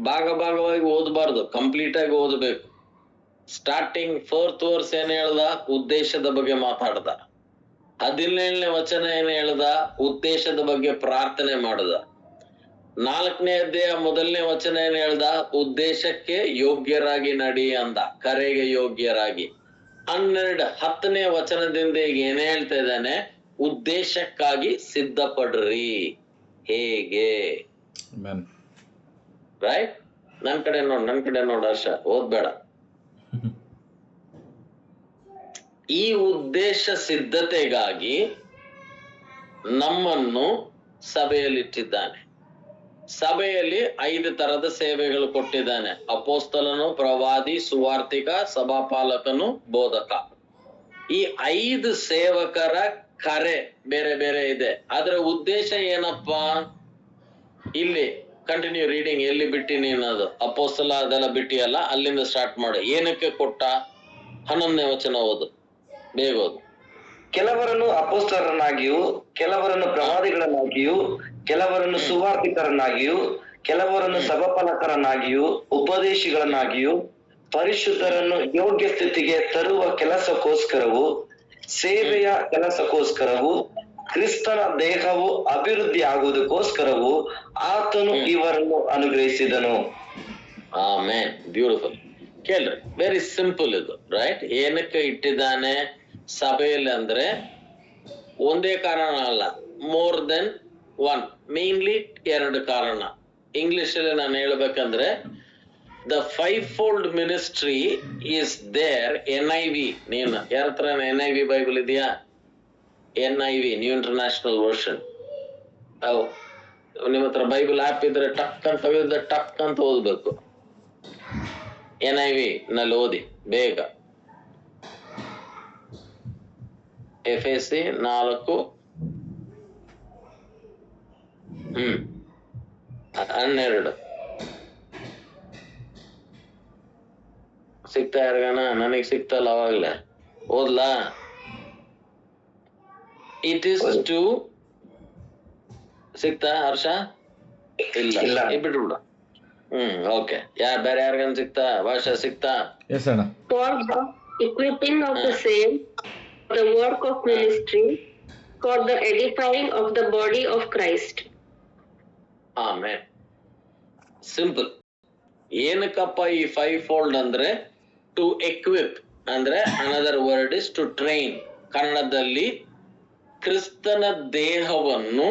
ಭಾಗವಾಗಿ ಓದಬಾರ್ದು, ಕಂಪ್ಲೀಟ್ ಆಗಿ ಓದಬೇಕು. ಸ್ಟಾರ್ಟಿಂಗ್ 4th ವರ್ಸ್ ಏನ್ ಹೇಳ್ದ? ಉದ್ದೇಶದ ಬಗ್ಗೆ ಮಾತಾಡ್ದ. 17ನೇ ವಚನ ಏನ್ ಹೇಳ್ದ? ಉದ್ದೇಶದ ಬಗ್ಗೆ ಪ್ರಾರ್ಥನೆ ಮಾಡ್ದ. 4ನೇ ಅಧ್ಯಾಯ 1ನೇ ವಚನ ಏನ್ ಹೇಳ್ದ? ಉದ್ದೇಶಕ್ಕೆ ಯೋಗ್ಯರಾಗಿ ನಡಿ ಅಂದ, ಕರೆಗೆ ಯೋಗ್ಯರಾಗಿ. 10ನೇ ವಚನದಿಂದ ಈಗ ಏನ್ ಹೇಳ್ತಾ ಇದ್ದಾನೆ? ಉದ್ದೇಶಕ್ಕಾಗಿ ಸಿದ್ಧಪಡ್ರಿ. ಹೇಗೆ? ರೈಟ್? ನನ್ ಕಡೆ ನೋಡ್ ಹರ್ಷ, ಓದ್ಬೇಡ. ಈ ಉದ್ದೇಶ ಸಿದ್ಧತೆಗಾಗಿ ನಮ್ಮನ್ನು ಸಭೆಯಲ್ಲಿಟ್ಟಿದ್ದಾನೆ. ಸಭೆಯಲ್ಲಿ 5 ತರದ ಸೇವೆಗಳು ಕೊಟ್ಟಿದ್ದಾನೆ. ಅಪೋಸ್ತಲನು, ಪ್ರವಾದಿ, ಸುವಾರ್ತಿಕ, ಸಭಾಪಾಲಕನು, ಬೋಧಕ. ಈ 5 ಸೇವಕರ ಕರೆ ಬೇರೆ ಬೇರೆ ಇದೆ. ಅದರ ಉದ್ದೇಶ ಏನಪ್ಪಾ? ಇಲ್ಲಿ ಕಂಟಿನ್ಯೂ ರೀಡಿಂಗ್. ಎಲ್ಲಿ ಬಿಟ್ಟಿ ನೀನದು? ಅಪೋಸ್ತಲ ಅದೆಲ್ಲ ಬಿಟ್ಟಿಯಲ್ಲ, ಅಲ್ಲಿಂದ ಸ್ಟಾರ್ಟ್ ಮಾಡು. ಏನಕ್ಕೆ ಕೊಟ್ಟ? 11ನೇ ವಚನ ಓದು, ಬೇಗ ಓದು. ಕೆಲವರನ್ನು ಅಪೊಸ್ತಲರನ್ನಾಗಿಯೂ, ಕೆಲವರನ್ನು ಪ್ರವಾದಿಗಳನ್ನಾಗಿಯೂ, ಕೆಲವರನ್ನು ಸುವಾರ್ತಿಕರನ್ನಾಗಿಯೂ, ಕೆಲವರನ್ನು ಸಭಾಪಾಲಕರನ್ನಾಗಿಯೂ, ಉಪದೇಶಿಗಳನ್ನಾಗಿಯೂ, ಪರಿಶುದ್ಧರನ್ನು ಯೋಗ್ಯ ಸ್ಥಿತಿಗೆ ತರುವ ಕೆಲಸಕ್ಕೋಸ್ಕರವು, ಸೇವೆಯ ಕೆಲಸಕ್ಕೋಸ್ಕರವು, ಕ್ರಿಸ್ತನ ದೇಹವು ಅಭಿವೃದ್ಧಿ ಆಗುವುದಕ್ಕೋಸ್ಕರವು ಆತನು ಇವರನ್ನು ಅನುಗ್ರಹಿಸಿದನು. ಆಮೆನ್. ಬ್ಯೂಟಿಫುಲ್. ಕೇಳ್ರಿ, ವೆರಿ ಸಿಂಪಲ್ ಇದು, ರೈಟ್? ಏನಕ್ಕೆ ಇಟ್ಟಿದ್ದಾನೆ ಸಭೆಯಲ್ಲಿ ಅಂದ್ರೆ ಒಂದೇ ಕಾರಣ ಅಲ್ಲ, ಮೋರ್ ದೆನ್ ಒನ್. ಮೇನ್ಲಿ 2 ಕಾರಣ. ಇಂಗ್ಲಿಷ್ ಅಲ್ಲಿ ನಾನು ಹೇಳ್ಬೇಕಂದ್ರೆ, the 5-fold ministry is there. NIV, ನೀನು ಯಾರ ಹತ್ರ NIV ಬೈಬಲ್ ಇದೆಯಾ? NIV, New International Version. ನಿಮ್ಮ ಹತ್ರ ಬೈಬಲ್ ಆಪ್ ಇದ್ರೆ ಟಕ್ ಅಂತ ತೆಗೆದ ಟಕ್ ಅಂತ ಓದ್ಬೇಕು. NIV ನಲ್ಲಿ ಓದಿ ಬೇಗ. ಎಫೆಸಿ 4:12 ಸಿಗ್ತಾ ಯಾರಿಗಾನ? ನನಗ್ ಸಿಗ್ತಲ್ಲ ಅವಾಗ್ಲೇ, ಓದ್ಲಾ? ಇಟ್ ಈಸ್ ಟು ಸಿಗ್ತಾ ಹರ್ಷ? ಇಲ್ಲ, ಬಿಟ್ಬಿಡ. ಓಕೆ. ಬೇರೆ ಯಾರಿಗಾನ ಸಿಗ್ತಾ? ಭಾಷಾ ಸಿಗ್ತಾ? ಎಸ್ ಅಣ್ಣ. For the equipping of the saints, the work of ministry, for the edifying of the body of Christ. ಆಮೇನ್. ಸಿಂಪಲ್. ಏನಕ್ಕಪ್ಪ ಈ 5-fold ಅಂದ್ರೆ? ಟು ಎಕ್ವಿಪ್ ಅಂದ್ರೆ another word is to train. ಕನ್ನಡದಲ್ಲಿ ಕ್ರಿಸ್ತನ ದೇಹವನ್ನು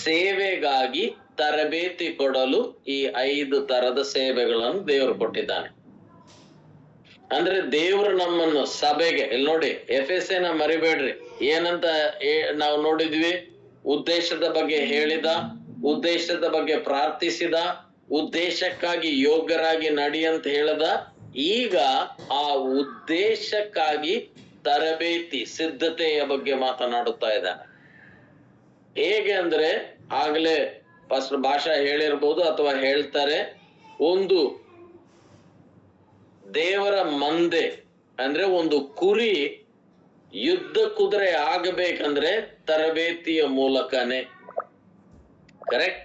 ಸೇವೆಗಾಗಿ ತರಬೇತಿ ಕೊಡಲು ಈ 5 ತರದ ಸೇವೆಗಳನ್ನು ದೇವರು ಕೊಟ್ಟಿದ್ದಾನೆ. ಅಂದ್ರೆ ದೇವರು ನಮ್ಮನ್ನು ಸಭೆಗೆ, ಇಲ್ಲಿ ನೋಡಿ ಎಫೆಸನ ಮರಿಬೇಡ್ರಿ, ಏನಂತ ನಾವು ನೋಡಿದ್ವಿ, ಉದ್ದೇಶದ ಬಗ್ಗೆ ಹೇಳಿದ, ಉದ್ದೇಶದ ಬಗ್ಗೆ ಪ್ರಾರ್ಥಿಸಿದ, ಉದ್ದೇಶಕ್ಕಾಗಿ ಯೋಗ್ಯರಾಗಿ ನಡಿ ಅಂತ ಹೇಳದ. ಈಗ ಆ ಉದ್ದೇಶಕ್ಕಾಗಿ ತರಬೇತಿ ಸಿದ್ಧತೆಯ ಬಗ್ಗೆ ಮಾತನಾಡುತ್ತಾ ಇದ್ದಾನೆ. ಹೇಗೆ ಅಂದ್ರೆ ಆಗ್ಲೇ ಫಸ್ಟ್ ಭಾಷಾ ಹೇಳಿರ್ಬೋದು ಅಥವಾ ಹೇಳ್ತಾರೆ, ಒಂದು ದೇವರ ಮಂದೆ ಅಂದ್ರೆ ಒಂದು ಕುರಿ ಯುದ್ಧ ಕುದುರೆ ಆಗಬೇಕಂದ್ರೆ ತರಬೇತಿಯ ಮೂಲಕನೇ. ಕರೆಕ್ಟ್.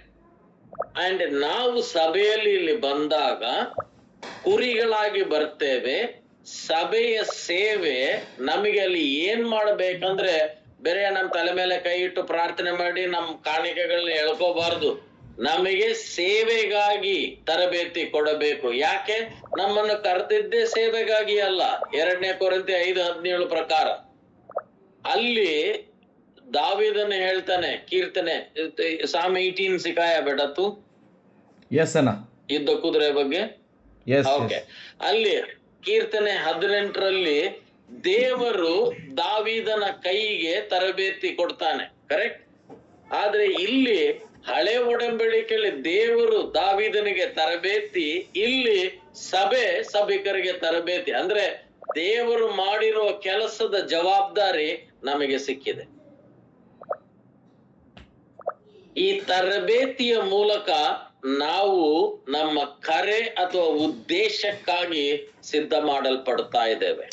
ಅಂಡ್ ನಾವು ಸಭೆಯಲ್ಲಿ ಇಲ್ಲಿ ಬಂದಾಗ ಕುರಿಗಳಾಗಿ ಬರ್ತೇವೆ. ಸಭೆಯ ಸೇವೆ ನಮಗೆ ಅಲ್ಲಿ ಏನ್ ಮಾಡ್ಬೇಕಂದ್ರೆ ಬೇರೆ ನಮ್ಮ ತಲೆ ಮೇಲೆ ಕೈ ಇಟ್ಟು ಪ್ರಾರ್ಥನೆ ಮಾಡಿ ನಮ್ಮ ಕಾಣಿಕೆಗಳನ್ನ ಎಳ್ಕೋಬಾರ್ದು. ನಮಗೆ ಸೇವೆಗಾಗಿ ತರಬೇತಿ ಕೊಡಬೇಕು. ಯಾಕೆ? ನಮ್ಮನ್ನು ಕರೆದಿದ್ದೇ ಸೇವೆಗಾಗಿ ಅಲ್ಲ. 2 ಕೊರಿಂಥಿ 5:17 ಪ್ರಕಾರ ಅಲ್ಲಿ ದಾವೀದನ ಹೇಳ್ತಾನೆ, ಕೀರ್ತನೆ ಸಾಮ್ 18 ಸಿಕಾಯ ಬೇಡತ್ತು ಎಸ್ ಅಣ್ಣ, ಯುದ್ಧ ಕುದುರೆ ಬಗ್ಗೆ. ಓಕೆ, ಅಲ್ಲಿ ಕೀರ್ತನೆ 18ರಲ್ಲಿ ದೇವರು ದಾವೀದನ ಕೈಗೆ ತರಬೇತಿ ಕೊಡ್ತಾನೆ. ಕರೆಕ್ಟ್. ಆದ್ರೆ ಇಲ್ಲಿ ಹಳೆ ಒಡಂಬಡಿಕೆಯಲ್ಲಿ ದೇವರು ದಾವೀದನಿಗೆ ತರಬೇತಿ, ಇಲ್ಲಿ ಸಭಿಕರಿಗೆ ತರಬೇತಿ. ಅಂದ್ರೆ ದೇವರು ಮಾಡಿರುವ ಕೆಲಸದ ಜವಾಬ್ದಾರಿ ನಮಗೆ ಸಿಕ್ಕಿದೆ. ಈ ತರಬೇತಿಯ ಮೂಲಕ ನಾವು ನಮ್ಮ ಕರೆ ಅಥವಾ ಉದ್ದೇಶಕ್ಕಾಗಿ ಸಿದ್ಧ ಮಾಡಲ್ಪಡ್ತಾ ಇದ್ದೇವೆ.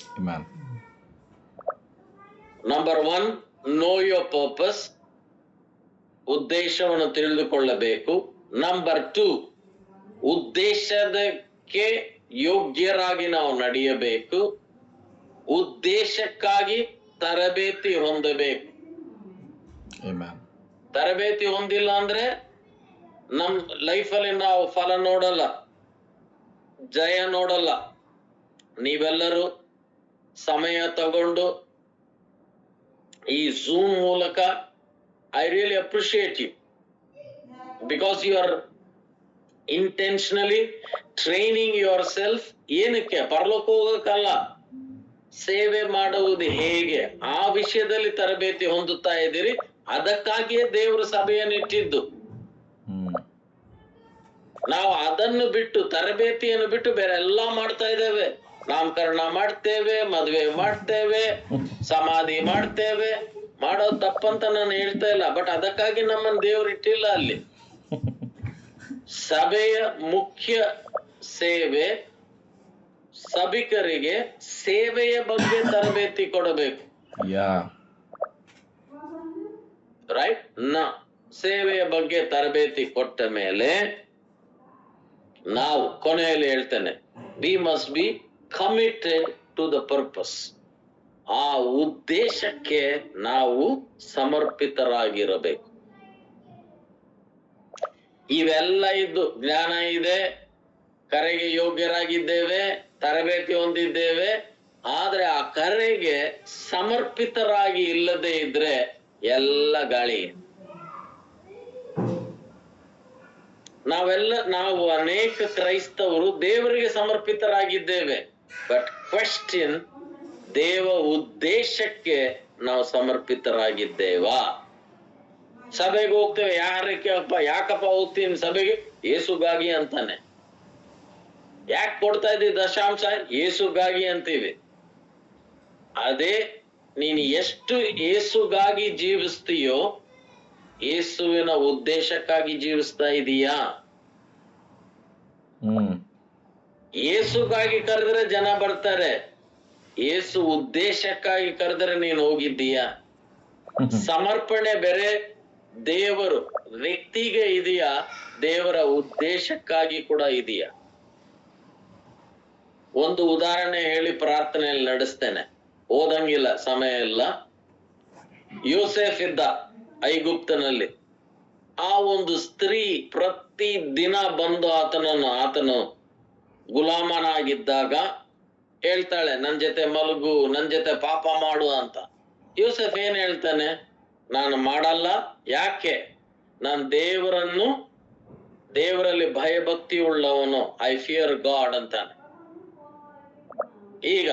ನಂಬರ್ 1, ನೋ ಯೋರ್ ಪರ್ಪಸ್, ಉದ್ದೇಶವನ್ನು ತಿಳಿದುಕೊಳ್ಳಬೇಕು. ನಂಬರ್ 2, ಉದ್ದೇಶಕ್ಕೆ ಯೋಗ್ಯರಾಗಿ ನಾವು ನಡೆಯಬೇಕು. ಉದ್ದೇಶಕ್ಕಾಗಿ ತರಬೇತಿ ಹೊಂದಬೇಕು. ತರಬೇತಿ ಹೊಂದಿಲ್ಲ ಅಂದ್ರೆ ನಮ್ ಲೈಫಲ್ಲಿ ನಾವು ಫಲ ನೋಡಲ್ಲ, ಜಯ ನೋಡಲ್ಲ. ನೀವೆಲ್ಲರೂ ಸಮಯ ತಗೊಂಡು ಈ ಝೂಮ್ ಮೂಲಕ I really appreciate you because you are intentionally training yourself. ಏನಕ್ಕೆ? ಪರಲೋಕ ಹೋಗಕ್ಕಲ್ಲ, ಸೇವೆ ಮಾಡುವುದು ಹೇಗೆ ಆ ವಿಷಯದಲ್ಲಿ ತರಬೇತಿ ಹೊಂದುತ್ತಾ ಇದ್ದೀರಿ. ಅದಕ್ಕಾಗಿಯೇ ದೇವರು ಸಭೆಯನ್ನು ಇಟ್ಟಿದ್ದು. ನಾವು ಅದನ್ನು ಬಿಟ್ಟು, ತರಬೇತಿಯನ್ನು ಬಿಟ್ಟು ಬೇರೆ ಎಲ್ಲಾ ಮಾಡ್ತಾ ಇದ್ದೇವೆ. ನಾಮಕರಣ ಮಾಡ್ತೇವೆ, ಮದುವೆ ಮಾಡ್ತೇವೆ, ಸಮಾಧಿ ಮಾಡ್ತೇವೆ. ಮಾಡೋದು ತಪ್ಪಂತ ನಾನು ಹೇಳ್ತಾ ಇಲ್ಲ, ಬಟ್ ಅದಕ್ಕಾಗಿ ನಮ್ಮನ್ನು ದೇವರು ಇಟ್ಟಿಲ್ಲ ಅಲ್ಲಿ. ಸಭೆಯ ಮುಖ್ಯ ಸೇವೆ ಸಭಿಕರಿಗೆ ಸೇವೆಯ ಬಗ್ಗೆ ತರಬೇತಿ ಕೊಡಬೇಕು. ರೈಟ್. ಸೇವೆಯ ಬಗ್ಗೆ ತರಬೇತಿ ಕೊಟ್ಟ ಮೇಲೆ ನಾವು ಕೊನೆಯಲ್ಲಿ ಹೇಳ್ತೇನೆ, we must be committed to the purpose. ಆ ಉದ್ದೇಶಕ್ಕೆ ನಾವು ಸಮರ್ಪಿತರಾಗಿರಬೇಕು. ಇವೆಲ್ಲ ಇದ್ದು ಜ್ಞಾನ ಇದೆ, ಕರೆಗೆ ಯೋಗ್ಯರಾಗಿದ್ದೇವೆ, ತರಬೇತಿ ಹೊಂದಿದ್ದೇವೆ. ಆದ್ರೆ ಆ ಕರೆಗೆ ಸಮರ್ಪಿತರಾಗಿ ಇಲ್ಲದೆ ಇದ್ರೆ ಎಲ್ಲ ಗಾಳಿ. ನಾವು ಅನೇಕ ಕ್ರೈಸ್ತವರು ದೇವರಿಗೆ ಸಮರ್ಪಿತರಾಗಿದ್ದೇವೆ, ಬಟ್ ಕ್ವೆಶ್ಚನ್, ದೇವ ಉದ್ದೇಶಕ್ಕೆ ನಾವು ಸಮರ್ಪಿತರಾಗಿದ್ದೇವಾ? ಸಭೆಗೆ ಹೋಗ್ತೇವೆ, ಯಾಕಪ್ಪ ಹೋಗ್ತೀನಿ ಸಭೆಗೆ? ಯೇಸುಗಾಗಿ ಅಂತಾನೆ. ಯಾಕೆ ಕೊಡ್ತಾ ಇದ್ದೀವಿ ದಶಾಂಶ? ಯೇಸುಗಾಗಿ ಅಂತೀವಿ. ಅದೇ ನೀನು ಎಷ್ಟು ಯೇಸುಗಾಗಿ ಜೀವಿಸ್ತೀಯೋ, ಯೇಸುವಿನ ಉದ್ದೇಶಕ್ಕಾಗಿ ಜೀವಿಸ್ತಾ ಇದೀಯಾ? ಯೇಸುಗಾಗಿ ಕರೆದ್ರೆ ಜನ ಬರ್ತಾರೆ, ಯೇಸು ಉದ್ದೇಶಕ್ಕಾಗಿ ಕರೆದ್ರೆ ನೀನು ಹೋಗಿದ್ದೀಯಾ? ಸಮರ್ಪಣೆ ಬೇರೆ, ದೇವರು ವ್ಯಕ್ತಿಗೆ ಇದೆಯಾ, ದೇವರ ಉದ್ದೇಶಕ್ಕಾಗಿ ಕೂಡ ಇದೆಯಾ? ಒಂದು ಉದಾಹರಣೆ ಹೇಳಿ ಪ್ರಾರ್ಥನೆಯಲ್ಲಿ ನಡೆಸ್ತೇನೆ, ಓದಂಗಿಲ್ಲ, ಸಮಯ ಇಲ್ಲ. ಯೋಸೆಫ್ ಇದ್ದ ಐಗುಪ್ತನಲ್ಲಿ. ಆ ಒಂದು ಸ್ತ್ರೀ ಪ್ರತಿ ದಿನ ಬಂದು ಆತನು ಗುಲಾಮನಾಗಿದ್ದಾಗ ಹೇಳ್ತಾಳೆ, ನನ್ ಜೊತೆ ಮಲಗು, ನನ್ ಜೊತೆ ಪಾಪ ಮಾಡು ಅಂತ. ಯೋಸೆಫ್ ಏನ್ ಹೇಳ್ತಾನೆ? ನಾನು ಮಾಡಲ್ಲ. ಯಾಕೆ? ನಾನು ದೇವರನ್ನು ದೇವರಲ್ಲಿ ಭಯಭಕ್ತಿ ಉಳ್ಳವನು, ಐ ಫಿಯರ್ ಗಾಡ್ ಅಂತಾನೆ. ಈಗ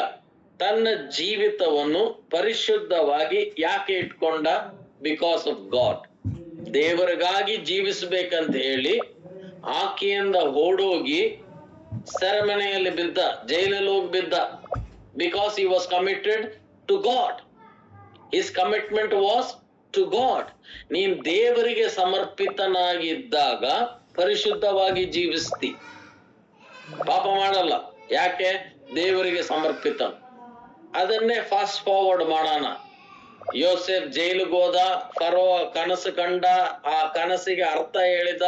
ತನ್ನ ಜೀವಿತವನ್ನು ಪರಿಶುದ್ಧವಾಗಿ ಯಾಕೆ ಇಟ್ಕೊಂಡ? Because of God. ದೇವರಿಗಾಗಿ ಜೀವಿಸಬೇಕಂತ ಹೇಳಿ ಆಕೆಯಿಂದ ಓಡೋಗಿ ಸೆರೆಮನೆಯಲ್ಲಿ ಬಿದ್ದ, ಜೈಲಲ್ಲಿ ಹೋಗಿ ಬಿದ್ದ. Because he was committed to God. His commitment was to God. ನೀನ್ ದೇವರಿಗೆ ಸಮರ್ಪಿತನಾಗಿದ್ದಾಗ ಪರಿಶುದ್ಧವಾಗಿ ಜೀವಿಸ್ತಿ, ಪಾಪ ಮಾಡಲ್ಲ. ಯಾಕೆ? ದೇವರಿಗೆ ಸಮರ್ಪಿತ. ಅದನ್ನೇ ಫಾಸ್ಟ್ ಫಾರ್ವರ್ಡ್ ಮಾಡೋಣ. ಯೋಸೆಫ್ ಜೈಲಿಗೆ ಹೋದ, ಫರೋ ಕನಸು ಕಂಡ, ಆ ಕನಸಿಗೆ ಅರ್ಥ ಹೇಳಿದ,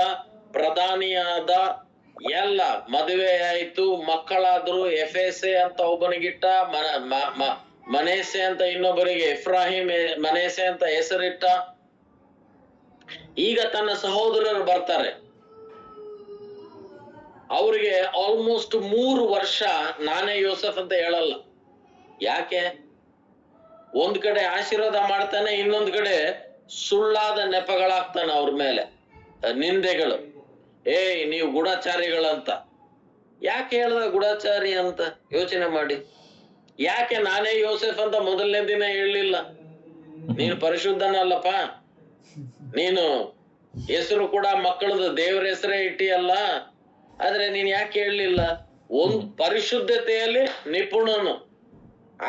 ಪ್ರಧಾನಿಯಾದ, ಎಲ್ಲ ಮದುವೆ ಆಯ್ತು, ಮಕ್ಕಳಾದ್ರು. ಎಫೆಸೆ ಅಂತ ಒಬ್ಬನಿಗಿಟ್ಟ, ಮನೇಸೆ ಅಂತ ಇನ್ನೊಬ್ಬರಿಗೆ, ಎಫ್ರಾಹಿಂ ಮನೇಸೆ ಅಂತ ಹೆಸರಿಟ್ಟ. ಈಗ ತನ್ನ ಸಹೋದರರು ಬರ್ತಾರೆ. ಅವ್ರಿಗೆ ಆಲ್ಮೋಸ್ಟ್ 3 ವರ್ಷ ನಾನೇ ಯೋಸೆಫ್ ಅಂತ ಹೇಳಲ್ಲ. ಯಾಕೆ? ಒಂದ್ ಕಡೆ ಆಶೀರ್ವಾದ ಮಾಡ್ತಾನೆ, ಇನ್ನೊಂದ್ ಕಡೆ ಸುಳ್ಳಾದ ನೆಪಗಳಾಗ್ತಾನೆ ಅವ್ರ ಮೇಲೆ, ನಿಂದೆಗಳು. ನೀವು ಗೂಢಚಾರಿಗಳಂತ. ಯಾಕೆ ಹೇಳ್ದ ಗೂಢಚಾರಿ ಅಂತ? ಯೋಚನೆ ಮಾಡಿ. ಯಾಕೆ ನಾನೇ ಯೋಸೆಫ್ ಅಂತ ಮೊದಲನೇ ದಿನ ಹೇಳಲಿಲ್ಲ? ನೀನು ಪರಿಶುದ್ಧನಲ್ಲಪ್ಪ, ನೀನು ಹೆಸರು ಕೂಡ ಮಕ್ಕಳದು ದೇವರ ಹೆಸರೇ ಇಟ್ಟಿಯಲ್ಲ, ಆದ್ರೆ ನೀನ್ ಯಾಕೆ ಹೇಳಲಿಲ್ಲ? ಒಂದ್ ಪರಿಶುದ್ಧತೆಯಲ್ಲಿ ನಿಪುಣನು.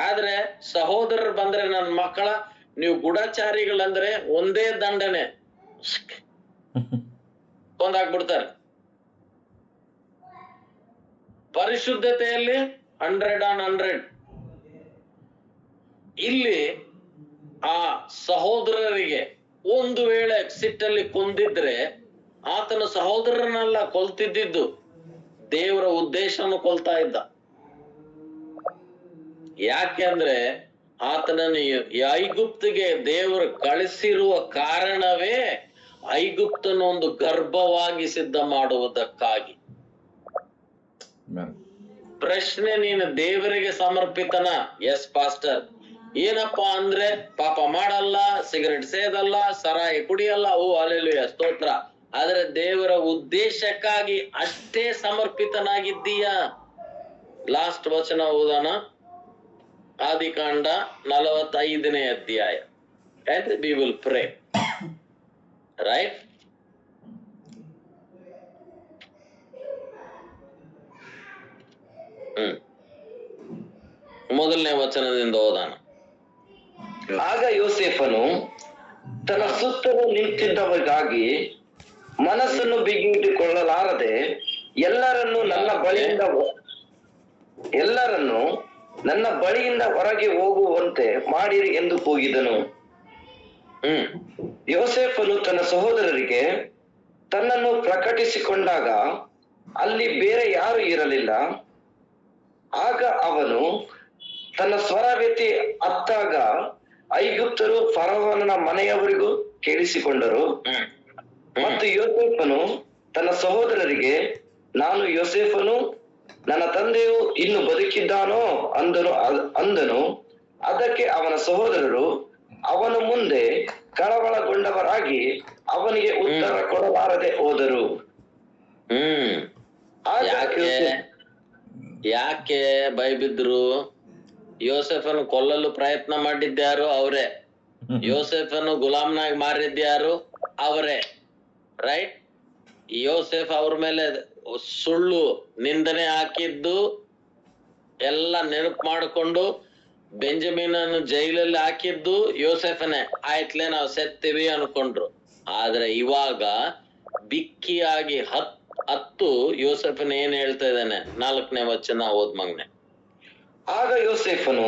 ಆದ್ರೆ ಸಹೋದರರು ಬಂದ್ರೆ ನನ್ನ ಮಕ್ಕಳ, ನೀವು ಗೂಢಚಾರಿಗಳಂದ್ರೆ ಒಂದೇ ದಂಡನೆ, ಕೊಂದಾಕ್ಬಿಡ್ತಾರೆ. ಪರಿಶುದ್ಧತೆಯಲ್ಲಿ 100 ಇಲ್ಲಿ ಆ ಸಹೋದರರಿಗೆ ಒಂದು ವೇಳೆ ಸಿಟ್ಟಲ್ಲಿ ಕೊಂದಿದ್ರೆ ಆತನ ಸಹೋದರನಲ್ಲ ಕೊಲ್ತಿದ್ದು, ದೇವರ ಉದ್ದೇಶವನ್ನು ಕೊಲ್ತಾ ಇದ್ದ. ಯಾಕೆ ಅಂದ್ರೆ ಆತನನ್ನು ಐಗುಪ್ತಿಗೆ ದೇವರು ಕಳಿಸಿರುವ ಕಾರಣವೇ ಐಗುಪ್ತನ ಒಂದು ಗರ್ಭವಾಗಿ ಸಿದ್ಧ ಮಾಡುವುದಕ್ಕಾಗಿ. ಪ್ರಶ್ನೆ, ನೀನು ದೇವರಿಗೆ ಸಮರ್ಪಿತನ? S pastor. ಏನಪ್ಪಾ ಅಂದ್ರೆ ಪಾಪ ಮಾಡಲ್ಲ, ಸಿಗರೆಟ್ ಸೇದಲ್ಲ, ಸರಾಯಿ ಕುಡಿಯಲ್ಲ. ಓ ಹಲ್ಲೆಲೂಯಾ, ಸ್ತೋತ್ರ. ಆದ್ರೆ ದೇವರ ಉದ್ದೇಶಕ್ಕಾಗಿ ಅಷ್ಟೇ ಸಮರ್ಪಿತನಾಗಿದ್ದೀಯಾ? ಲಾಸ್ಟ್ ವಚನ ಓದೋಣ, ಆದಿಕಾಂಡ 45ನೇ ಅಧ್ಯಾಯ. And we will pray. Right? ಮೊದಲನೇ ವಚನದಿಂದ ಓದೋಣ. ಆಗ ಯೋಸೇಫನು ತನ್ನ ಸುತ್ತಲೂ ನಿಂತಿದ್ದವರಿಗಾಗಿ ಮನಸ್ಸನ್ನು ಬಿಗಿಯಿಟ್ಟುಕೊಳ್ಳಲಾರದೆ ಎಲ್ಲರನ್ನು ನನ್ನ ಬಳಿಯಿಂದ ಹೊರಗೆ ಹೋಗುವಂತೆ ಮಾಡಿರಿ ಎಂದು ಕೂಗಿದನು. ಯೋಸೇಫನು ತನ್ನ ಸಹೋದರರಿಗೆ ತನ್ನನ್ನು ಪ್ರಕಟಿಸಿಕೊಂಡಾಗ ಅಲ್ಲಿ ಬೇರೆ ಯಾರು ಇರಲಿಲ್ಲ. ಆಗ ಅವನು ತನ್ನ ಸ್ವರವೆತ್ತಿ ಅತ್ತಾಗ ಐಗುಪ್ತರು ಫರೋಹನ ಮನೆಯವರಿಗೂ ಕೇಳಿಸಿಕೊಂಡರು. ಮತ್ತು ಯೋಸೇಫನು ತನ್ನ ಸಹೋದರರಿಗೆ, ನಾನು ಯೋಸೇಫನು, ನನ್ನ ತಂದೆಯು ಇನ್ನು ಬದುಕಿದ್ದಾನೋ ಅಂದನು. ಅದಕ್ಕೆ ಅವನ ಸಹೋದರರು ಅವನ ಮುಂದೆ ಕಳವಳಗೊಂಡವರಾಗಿ ಅವನಿಗೆ ಉತ್ತರ ಕೊಡಲಾರದೆ ಹೋದರು. ಯಾಕೆ ಭಯಬಿದ್ರು? ಯೋಸೆಫನು ಕೊಲ್ಲಲು ಪ್ರಯತ್ನ ಮಾಡಿದ್ಯಾರು ಅವರೇ, ಯೋಸೆಫನು ಗುಲಾಮ್ನಾಗಿ ಮಾರಿದ್ಯಾರು ಅವರೇ. ರೈಟ್? ಯೋಸೆಫ್ ಅವ್ರ ಮೇಲೆ ಸುಳ್ಳು ನಿಂದನೆ ಹಾಕಿದ್ದು ಎಲ್ಲ ನೆನಪು ಮಾಡಿಕೊಂಡು ಬೆಂಜಮಿನನ್ನು ಜೈಲಲ್ಲಿ ಹಾಕಿದ್ದು ಯೋಸೆಫನೇ. ಆಯ್ತ್ಲೆ ನಾವು ಸೆತ್ತೀವಿ ಅನ್ಕೊಂಡ್ರು. ಆದ್ರೆ ಇವಾಗ ಬಿಕ್ಕಿಯಾಗಿ ಹತ್ತು ಯೋಸೆಫನ್ ಏನ್ ಹೇಳ್ತಾ ಇದ್ದಾನೆ? 4ನೇ ವಚನ ಓದ್ ಮಗ್ನೆ. ಆಗ ಯೋಸೇಫನು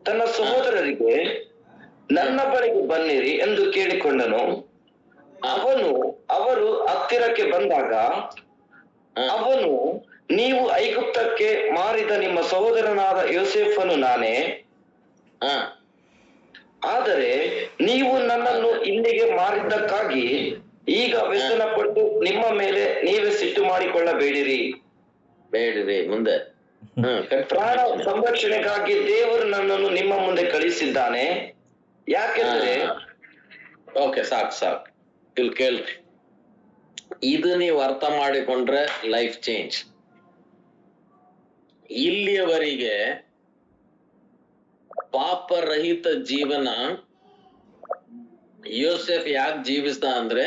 ತನ್ನ ಸಹೋದರರಿಗೆ, ನನ್ನ ಬಳಿಗೆ ಬನ್ನಿರಿ ಎಂದು ಕೇಳಿಕೊಂಡನು. ಅವರು ಹತ್ತಿರಕ್ಕೆ ಬಂದಾಗ ಅವನು, ನೀವು ಐಗುಪ್ತಕ್ಕೆ ಮಾರಿದ ನಿಮ್ಮ ಸಹೋದರನಾದ ಯೋಸೇಫನು ನಾನೇ. ಆದರೆ ನೀವು ನನ್ನನ್ನು ಇಲ್ಲಿಗೆ ಮಾರಿದ್ದಕ್ಕಾಗಿ ಈಗ ವ್ಯಸನಪಟ್ಟು ನಿಮ್ಮ ಮೇಲೆ ನೀವೇ ಸಿಟ್ಟು ಮಾಡಿಕೊಳ್ಳಬೇಡಿರಿ. ಮುಂದೆ ಪ್ರಾಣ ಸಂರಕ್ಷಣೆಗಾಗಿ ದೇವರು ನನ್ನನ್ನು ನಿಮ್ಮ ಮುಂದೆ ಕಳಿಸಿದ್ದಾನೆ. ಯಾಕೆಂದ್ರೆ ಓಕೆ, ಸಾಕು ಇಲ್ಲಿ ಕೇಳ್ರಿ. ಇದು ನೀವು ಅರ್ಥ ಮಾಡಿಕೊಂಡ್ರೆ ಲೈಫ್ ಚೇಂಜ್. ಇಲ್ಲಿಯವರೆಗೆ ಪಾಪರಹಿತ ಜೀವನ ಯೋಸೆಫ್ ಯಾಕೆ ಜೀವಿಸ್ದ ಅಂದ್ರೆ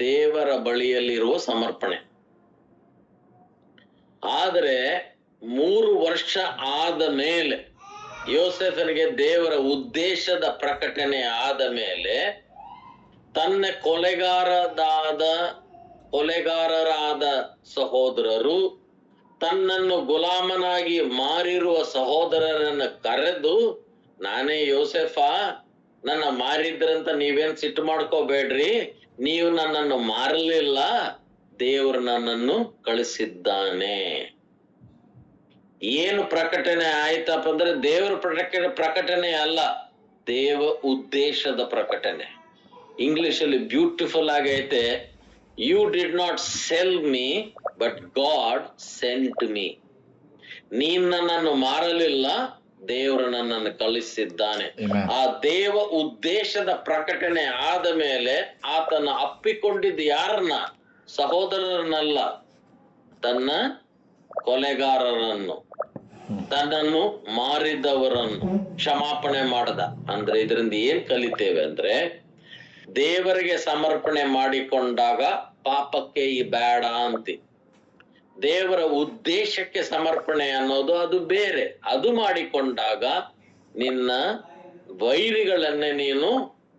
ದೇವರ ಬಳಿಯಲ್ಲಿರುವ ಸಮರ್ಪಣೆ. ಆದರೆ 3 ವರ್ಷ ಆದ ಮೇಲೆ ಯೋಸೆಫನಿಗೆ ದೇವರ ಉದ್ದೇಶದ ಪ್ರಕಟಣೆ ಆದ ಮೇಲೆ ತನ್ನ ಕೊಲೆಗಾರರಾದ ಸಹೋದರರು ತನ್ನನ್ನು ಗುಲಾಮನಾಗಿ ಮಾರಿರುವ ಸಹೋದರರನ್ನು ಕರೆದು, ನಾನೇ ಯೋಸೆಫ, ನನ್ನ ಮಾರಿದ್ರಂತ ನೀವೇನ್ ಸಿಟ್ಟು ಮಾಡ್ಕೋಬೇಡ್ರಿ, ನೀವು ನನ್ನನ್ನು ಮಾರಲಿಲ್ಲ, ದೇವರು ನನ್ನನ್ನು ಕಳಿಸಿದ್ದಾನೆ. ಏನು ಪ್ರಕಟಣೆ ಆಯ್ತಪ್ಪ ಅಂದ್ರೆ ದೇವರ ಪ್ರಕಟಣೆ ಅಲ್ಲ, ದೇವ ಉದ್ದೇಶದ ಪ್ರಕಟಣೆ. ಇಂಗ್ಲಿಷ್ ಅಲ್ಲಿ ಬ್ಯೂಟಿಫುಲ್ ಆಗೈತೆ, you did not sell me but God sent me. ನೀನ್ ನನ್ನನ್ನು ಮಾರಲಿಲ್ಲ, ದೇವರು ನನ್ನನ್ನು ಕಳಿಸಿದ್ದಾನೆ. ಆ ದೇವ ಉದ್ದೇಶದ ಪ್ರಕಟಣೆ ಆದ ಮೇಲೆ ಆತನ ಅಪ್ಪಿಕೊಂಡಿದ್ದು ಯಾರನ್ನ? ಸಹೋದರರನ್ನಲ್ಲ, ತನ್ನ ಕೊಲೆಗಾರರನ್ನು, ತನ್ನನ್ನು ಮಾರಿದವರನ್ನು ಕ್ಷಮಾಪಣೆ ಮಾಡದ. ಅಂದ್ರೆ ಇದರಿಂದ ಏನ್ ಕಲಿತೇವೆ ಅಂದ್ರೆ, ದೇವರಿಗೆ ಸಮರ್ಪಣೆ ಮಾಡಿಕೊಂಡಾಗ ಪಾಪಕ್ಕೆ ಈ ಬೇಡ ಅಂತಿ. ದೇವರ ಉದ್ದೇಶಕ್ಕೆ ಸಮರ್ಪಣೆ ಅನ್ನೋದು ಅದು ಬೇರೆ. ಅದು ಮಾಡಿಕೊಂಡಾಗ ನಿನ್ನ ವೈರಿಗಳನ್ನೇ ನೀನು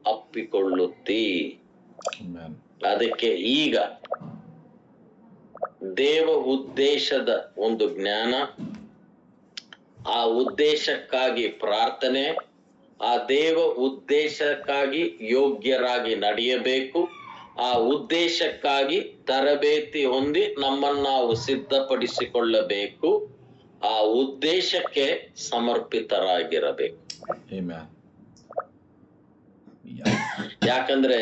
ಅಪ್ಪಿಕೊಳ್ಳುತ್ತಿ. ಅದಕ್ಕೆ ಈಗ ದೇವ ಉದ್ದೇಶದ ಒಂದು ಜ್ಞಾನ, ಆ ಉದ್ದೇಶಕ್ಕಾಗಿ ಪ್ರಾರ್ಥನೆ, ಆ ದೇವ ಉದ್ದೇಶಕ್ಕಾಗಿ ಯೋಗ್ಯರಾಗಿ ನಡೆಯಬೇಕು. ಆ ಉದ್ದೇಶಕ್ಕಾಗಿ ತರಬೇತಿ ಹೊಂದಿ ನಮ್ಮನ್ನು ನಾವು ಸಿದ್ಧಪಡಿಸಿಕೊಳ್ಳಬೇಕು. ಆ ಉದ್ದೇಶಕ್ಕೆ ಸಮರ್ಪಿತರಾಗಿರಬೇಕು. ಯಾಕಂದ್ರೆ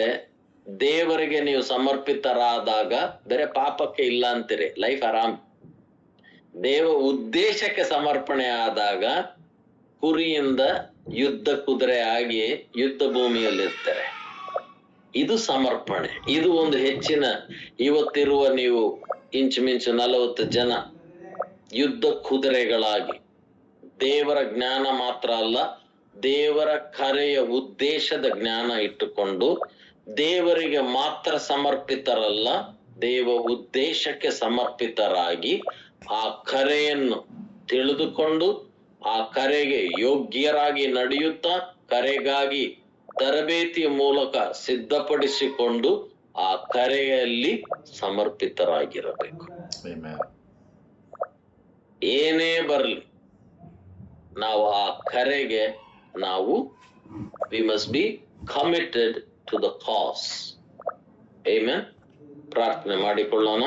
ದೇವರಿಗೆ ನೀವು ಸಮರ್ಪಿತರಾದಾಗ ಬೇರೆ ಪಾಪಕ್ಕೆ ಇಲ್ಲ ಅಂತೀರಿ, ಲೈಫ್ ಆರಾಮ್. ದೇವ ಉದ್ದೇಶಕ್ಕೆ ಸಮರ್ಪಣೆ ಆದಾಗ ಕುರಿಯಿಂದ ಯುದ್ಧ ಕುದುರೆ ಆಗಿ ಯುದ್ಧ ಭೂಮಿಯಲ್ಲಿರ್ತಾರೆ. ಇದು ಸಮರ್ಪಣೆ. ಇದು ಒಂದು ಹೆಚ್ಚಿನ, ಇವತ್ತಿರುವ ನೀವು ಇಂಚುಮಿಂಚು 40 ಜನ ಯುದ್ಧ ಕುದುರೆಗಳಾಗಿ ದೇವರ ಜ್ಞಾನ ಮಾತ್ರ ಅಲ್ಲ, ದೇವರ ಕರೆಯ ಉದ್ದೇಶದ ಜ್ಞಾನ ಇಟ್ಟುಕೊಂಡು ದೇವರಿಗೆ ಮಾತ್ರ ಸಮರ್ಪಿತರಲ್ಲ, ದೇವ ಉದ್ದೇಶಕ್ಕೆ ಸಮರ್ಪಿತರಾಗಿ ಆ ಕರೆಯನ್ನು ತಿಳಿದುಕೊಂಡು ಆ ಕರೆಗೆ ಯೋಗ್ಯರಾಗಿ ನಡೆಯುತ್ತಾ ಕರೆಗಾಗಿ ತರಬೇತಿಯ ಮೂಲಕ ಸಿದ್ಧಪಡಿಸಿಕೊಂಡು ಆ ಕರೆಯಲ್ಲಿ ಸಮರ್ಪಿತರಾಗಿರಬೇಕು. ಏನೇ ಬರಲಿ ನಾವು ಆ ಕರೆಗೆ we must be committed to the cause. Amen. ಪ್ರಾರ್ಥನೆ ಮಾಡಿಕೊಳ್ಳೋಣ.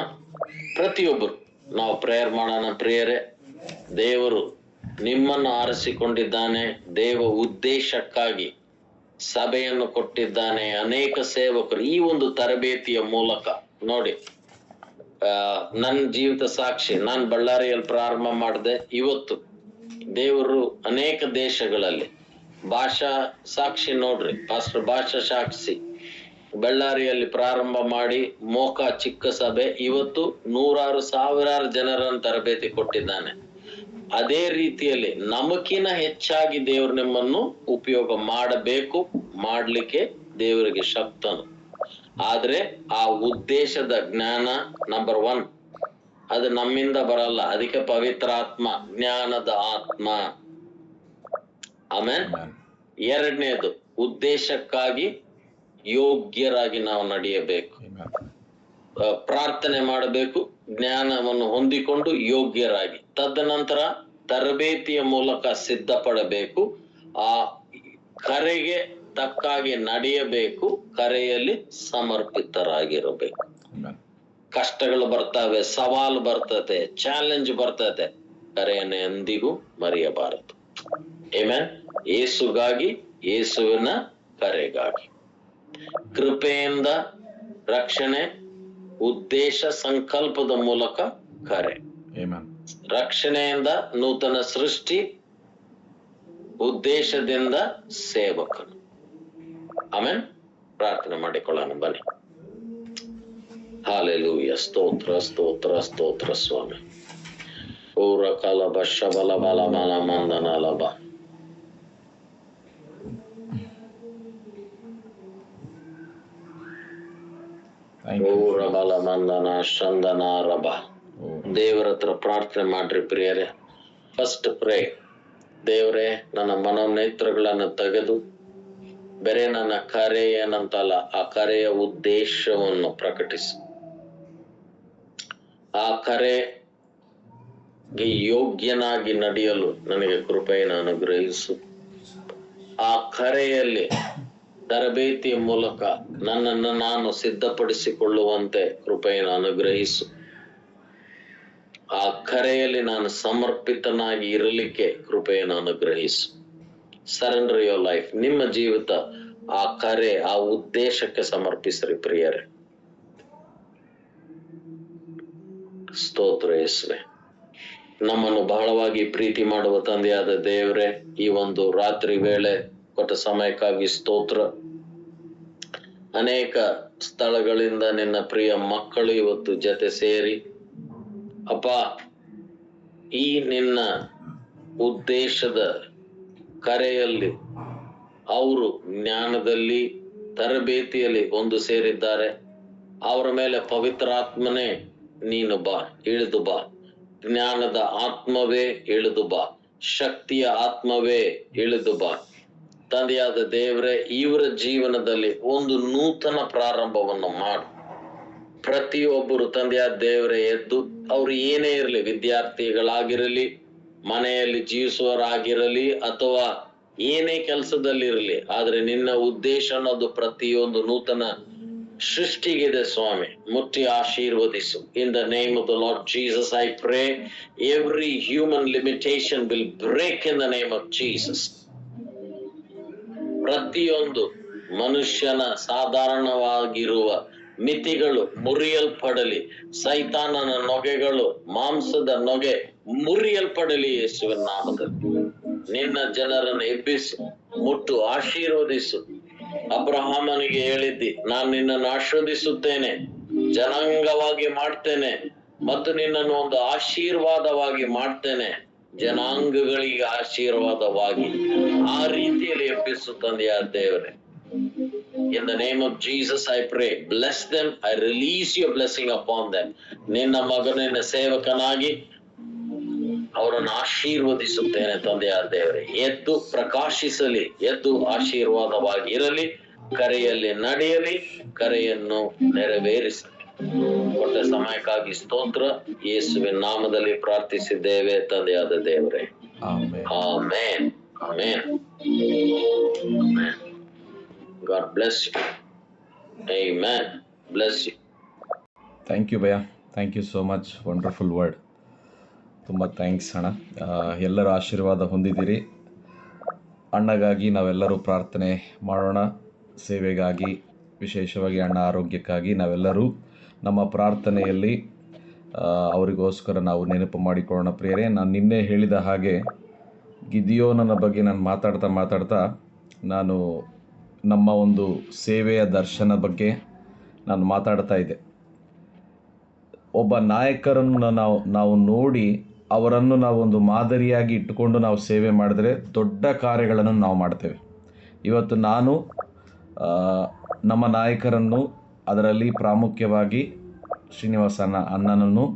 ಪ್ರತಿಯೊಬ್ಬರು ನಾವು ಪ್ರೇಯರ್ ಮಾಡೋಣ. ಪ್ರಿಯರೇ, ದೇವರು ನಿಮ್ಮನ್ನು ಆರಿಸಿಕೊಂಡಿದ್ದಾನೆ, ದೇವ ಉದ್ದೇಶಕ್ಕಾಗಿ ಸಭೆಯನ್ನು ಕೊಟ್ಟಿದ್ದಾನೆ. ಅನೇಕ ಸೇವಕರು ಈ ಒಂದು ತರಬೇತಿಯ ಮೂಲಕ ನೋಡಿ, ನನ್ನ ಜೀವಿತ ಸಾಕ್ಷಿ, ನಾನು ಬಳ್ಳಾರಿಯಲ್ಲಿ ಪ್ರಾರಂಭ ಮಾಡಿದೆ. ಇವತ್ತು ದೇವರು ಅನೇಕ ದೇಶಗಳಲ್ಲಿ ಭಾಷಾ ಸಾಕ್ಷಿ ನೋಡ್ರಿ, ಪಾಸ್ಟರ್ ಭಾಷಾ ಸಾಕ್ಷಿ ಬಳ್ಳಾರಿಯಲ್ಲಿ ಪ್ರಾರಂಭ ಮಾಡಿ ಮೋಕ ಚಿಕ್ಕ ಸಭೆ ಇವತ್ತು 100,000 ಜನರನ್ನು ತರಬೇತಿ ಕೊಟ್ಟಿದ್ದಾನೆ. ಅದೇ ರೀತಿಯಲ್ಲಿ ನಮಕಿನ ಹೆಚ್ಚಾಗಿ ದೇವರು ನಿಮ್ಮನ್ನು ಉಪಯೋಗ ಮಾಡಬೇಕು, ಮಾಡ್ಲಿಕ್ಕೆ ದೇವರಿಗೆ ಶಕ್ತನು. ಆದ್ರೆ ಆ ಉದ್ದೇಶದ ಜ್ಞಾನ ನಂಬರ್ 1 ಅದು ನಮ್ಮಿಂದ ಬರಲ್ಲ. ಅದಕ್ಕೆ ಪವಿತ್ರಾತ್ಮ, ಜ್ಞಾನದ ಆತ್ಮ. ಆಮೇಲೆ 2ನೇದು ಉದ್ದೇಶಕ್ಕಾಗಿ ಯೋಗ್ಯರಾಗಿ ನಾವು ನಡೆಯಬೇಕು, ಪ್ರಾರ್ಥನೆ ಮಾಡಬೇಕು, ಜ್ಞಾನವನ್ನು ಹೊಂದಿಕೊಂಡು ಯೋಗ್ಯರಾಗಿ. ತದನಂತರ ತರಬೇತಿಯ ಮೂಲಕ ಸಿದ್ಧಪಡಬೇಕು, ಆ ಕರೆಗೆ ತಕ್ಕಾಗಿ ನಡೆಯಬೇಕು, ಕರೆಯಲ್ಲಿ ಸಮರ್ಪಿತರಾಗಿರಬೇಕು. ಕಷ್ಟಗಳು ಬರ್ತವೆ, ಸವಾಲು ಬರ್ತದೆ, ಚಾಲೆಂಜ್ ಬರ್ತದೆ, ಕರೆಯನ್ನು ಎಂದಿಗೂ ಮರೆಯಬಾರದು. ಆಮೆನ್. ಯೇಸುಗಾಗಿ, ಯೇಸುವಿನ ಕರೆಗಾಗಿ. ಕೃಪೆಯಿಂದ ರಕ್ಷಣೆ, ಉದ್ದೇಶ ಸಂಕಲ್ಪದ ಮೂಲಕ ಕರೆ. ರಕ್ಷಣೆಯಿಂದ ನೂತನ ಸೃಷ್ಟಿ, ಉದ್ದೇಶದಿಂದ ಸೇವಕನು. ಆಮೇನ್. ಪ್ರಾರ್ಥನೆ ಮಾಡಿಕೊಳ್ಳೋಣ ಬನ್ನಿ. ಹಾಲೆಲೂಯ. ಸ್ತೋತ್ರ ಸ್ತೋತ್ರ ಸ್ತೋತ್ರ ಸ್ವಾಮಿ. ಊರ ಕಲಬ ಶಬಲ ಬಲ ಮಲ ಮಂದನ ಲಭ. ಊರ ಬಲ ಮಂದನ ಶಂದನ ರಭ. ದೇವರ ಹತ್ರ ಪ್ರಾರ್ಥನೆ ಮಾಡ್ರಿ ಪ್ರಿಯರೇ. ಫಸ್ಟ್ ಪ್ರೇ, ದೇವರೇ ನನ್ನ ಮನೋನೇತ್ರಗಳನ್ನು ತೆಗೆದು ಬೇರೆ ನನ್ನ ಕರೆ ಏನಂತಲ್ಲ, ಆ ಕರೆಯ ಉದ್ದೇಶವನ್ನು ಪ್ರಕಟಿಸು. ಆ ಕರೆಗೆ ಯೋಗ್ಯನಾಗಿ ನಡೆಯಲು ನನಗೆ ಕೃಪೆಯನ್ನು ಅನುಗ್ರಹಿಸು. ಆ ಕರೆಯಲ್ಲಿ ತರಬೇತಿಯ ಮೂಲಕ ನನ್ನನ್ನು ನಾನು ಸಿದ್ಧಪಡಿಸಿಕೊಳ್ಳುವಂತೆ ಕೃಪೆಯನ್ನು ಅನುಗ್ರಹಿಸು. ಆ ಕರೆಯಲ್ಲಿ ನಾನು ಸಮರ್ಪಿತನಾಗಿ ಇರಲಿಕ್ಕೆ ಕೃಪೆಯನ್ನು ಅನುಗ್ರಹಿಸು. Surrender your life. ನಿಮ್ಮ ಜೀವಿತ ಆ ಕರೆ, ಆ ಉದ್ದೇಶಕ್ಕೆ ಸಮರ್ಪಿಸ್ರಿ ಪ್ರಿಯರೇ. ಸ್ತೋತ್ರ ಯೇಸುವೆ. ನಮ್ಮನ್ನು ಬಹಳವಾಗಿ ಪ್ರೀತಿ ಮಾಡುವ ತಂದೆಯಾದ ದೇವರೇ, ಈ ಒಂದು ರಾತ್ರಿ ವೇಳೆ ಕೊಟ್ಟ ಸಮಯಕ್ಕಾಗಿ ಸ್ತೋತ್ರ. ಅನೇಕ ಸ್ಥಳಗಳಿಂದ ನಿನ್ನ ಪ್ರಿಯ ಮಕ್ಕಳು ಇವತ್ತು ಜೊತೆ ಸೇರಿ ಅಪ್ಪ, ಈ ನಿನ್ನ ಉದ್ದೇಶದ ಕರೆಯಲ್ಲಿ ಅವರು ಜ್ಞಾನದಲ್ಲಿ ತರಬೇತಿಯಲ್ಲಿ ಒಂದು ಸೇರಿದ್ದಾರೆ. ಅವರ ಮೇಲೆ ಪವಿತ್ರಾತ್ಮನೇ ನೀನು ಬಾ, ಇಳಿದು ಬಾ. ಜ್ಞಾನದ ಆತ್ಮವೇ ಇಳಿದು ಬಾ, ಶಕ್ತಿಯ ಆತ್ಮವೇ ಇಳಿದು ಬಾ. ತಂದೆಯಾದ ದೇವರೇ, ಇವರ ಜೀವನದಲ್ಲಿ ಒಂದು ನೂತನ ಪ್ರಾರಂಭವನ್ನು ಮಾಡು. ಪ್ರತಿಯೊಬ್ಬರು ತಂದೆಯಾದ ದೇವರೇ ಎದ್ದು, ಅವರು ಏನೇ ಇರಲಿ, ವಿದ್ಯಾರ್ಥಿಗಳಾಗಿರಲಿ, ಮನೆಯಲ್ಲಿ ಜೀವಿಸುವವರಾಗಿರಲಿ, ಅಥವಾ ಏನೇ ಕೆಲಸದಲ್ಲಿರಲಿ, ಆದ್ರೆ ನಿನ್ನ ಉದ್ದೇಶ ಅನ್ನೋದು ಪ್ರತಿಯೊಂದು ನೂತನ ಸೃಷ್ಟಿಗಿದೆ ಸ್ವಾಮಿ. ಮುಟ್ಟಿ ಆಶೀರ್ವದಿಸು. In the name of the Lord Jesus I pray, every human limitation will break in the name of Jesus. ಪ್ರತಿಯೊಂದು ಮನುಷ್ಯನ ಸಾಧಾರಣವಾಗಿರುವ ಮಿತಿಗಳು ಮುರಿಯಲ್ಪಡಲಿ. ಸೈತಾನನ ನೊಗೆಗಳು, ಮಾಂಸದ ನೊಗೆ ಮುರಿಯಲ್ಪಡಲಿ ಯೇಸುವಿನ ನಾಮದಲ್ಲಿ. ನಿನ್ನ ಜನರನ್ನು ಎಬ್ಬಿಸು, ಮುಟ್ಟು ಆಶೀರ್ವದಿಸು. ಅಬ್ರಹಾಮನಿಗೆ ಹೇಳಿದ್ದಿ, ನಾನು ನಿನ್ನನ್ನು ಆಶೀರ್ವದಿಸುತ್ತೇನೆ, ಜನಾಂಗವಾಗಿ ಮಾಡ್ತೇನೆ, ಮತ್ತು ನಿನ್ನನ್ನು ಒಂದು ಆಶೀರ್ವಾದವಾಗಿ ಮಾಡ್ತೇನೆ, ಜನಾಂಗಗಳಿಗೆ ಆಶೀರ್ವಾದವಾಗಿ. ಆ ರೀತಿಯಲ್ಲಿ ಎಬ್ಬಿಸು ತಂದೆಯಾದ ದೇವರೇ. In the name of Jesus I pray, bless them, I release your blessing upon them. ನಿನ್ನ ಮಗನಿನ ಸೇವಕನಾಗಿ ಅವರನ್ನು ಆಶೀರ್ವದಿಸುತ್ತೇನೆ ತಂದೆಯಾದ ದೇವರೇ. ಎದ್ದು ಪ್ರಕಾಶಿಸಲಿ, ಎದ್ದು ಆಶೀರ್ವಾದವಾಗಿ ಇರಲಿ, ಕರೆಯಲ್ಲಿ ನಡೆಯಲಿ, ಕರೆಯನ್ನು ನೆರವೇರಿಸಲಿ. ಕೊಟ್ಟ ಸಮಯಕ್ಕಾಗಿ ಸ್ತೋತ್ರ. ಯೇಸುವಿನ ನಾಮದಲ್ಲಿ ಪ್ರಾರ್ಥಿಸಿದ್ದೇವೆ ತಂದೆಯಾದ ದೇವರೇ. Amen. Amen. Amen. Amen. God bless you. Amen. Bless you. Thank you ಭಯ್ಯ. Thank you so much. Wonderful word. ತುಂಬ ಥ್ಯಾಂಕ್ಸ್ ಅಣ್ಣ. ಎಲ್ಲರೂ ಆಶೀರ್ವಾದ ಹೊಂದಿದ್ದೀರಿ. ಅಣ್ಣಗಾಗಿ ನಾವೆಲ್ಲರೂ ಪ್ರಾರ್ಥನೆ ಮಾಡೋಣ. ಸೇವೆಗಾಗಿ, ವಿಶೇಷವಾಗಿ ಅಣ್ಣ ಆರೋಗ್ಯಕ್ಕಾಗಿ ನಾವೆಲ್ಲರೂ ನಮ್ಮ ಪ್ರಾರ್ಥನೆಯಲ್ಲಿ ಅವರಿಗೋಸ್ಕರ ನಾವು ನೆನಪು ಮಾಡಿಕೊಳ್ಳೋಣ ಪ್ರಿಯರೇ. ನಾನು ನಿನ್ನೆ ಹೇಳಿದ ಹಾಗೆ ಗಿದಿಯೋನನ ಬಗ್ಗೆ ನಾನು ಮಾತಾಡ್ತಾ ನಾನು ನಮ್ಮ ಒಂದು ಸೇವೆಯ ದರ್ಶನ ಬಗ್ಗೆ ನಾನು ಮಾತಾಡ್ತಾ ಇದ್ದೆ. ಒಬ್ಬ ನಾಯಕರನ್ನು ನಾವು ನೋಡಿ ಅವರನ್ನು ನಾವು ಒಂದು ಮಾದರಿಯಾಗಿ ಇಟ್ಟುಕೊಂಡು ನಾವು ಸೇವೆ ಮಾಡಿದರೆ ದೊಡ್ಡ ಕಾರ್ಯಗಳನ್ನು ನಾವು ಮಾಡ್ತೇವೆ. ಇವತ್ತು ನಾನು ನಮ್ಮ ನಾಯಕರನ್ನು, ಅದರಲ್ಲಿ ಪ್ರಾಮುಖ್ಯವಾಗಿ ಶ್ರೀನಿವಾಸ ಅಣ್ಣನನ್ನು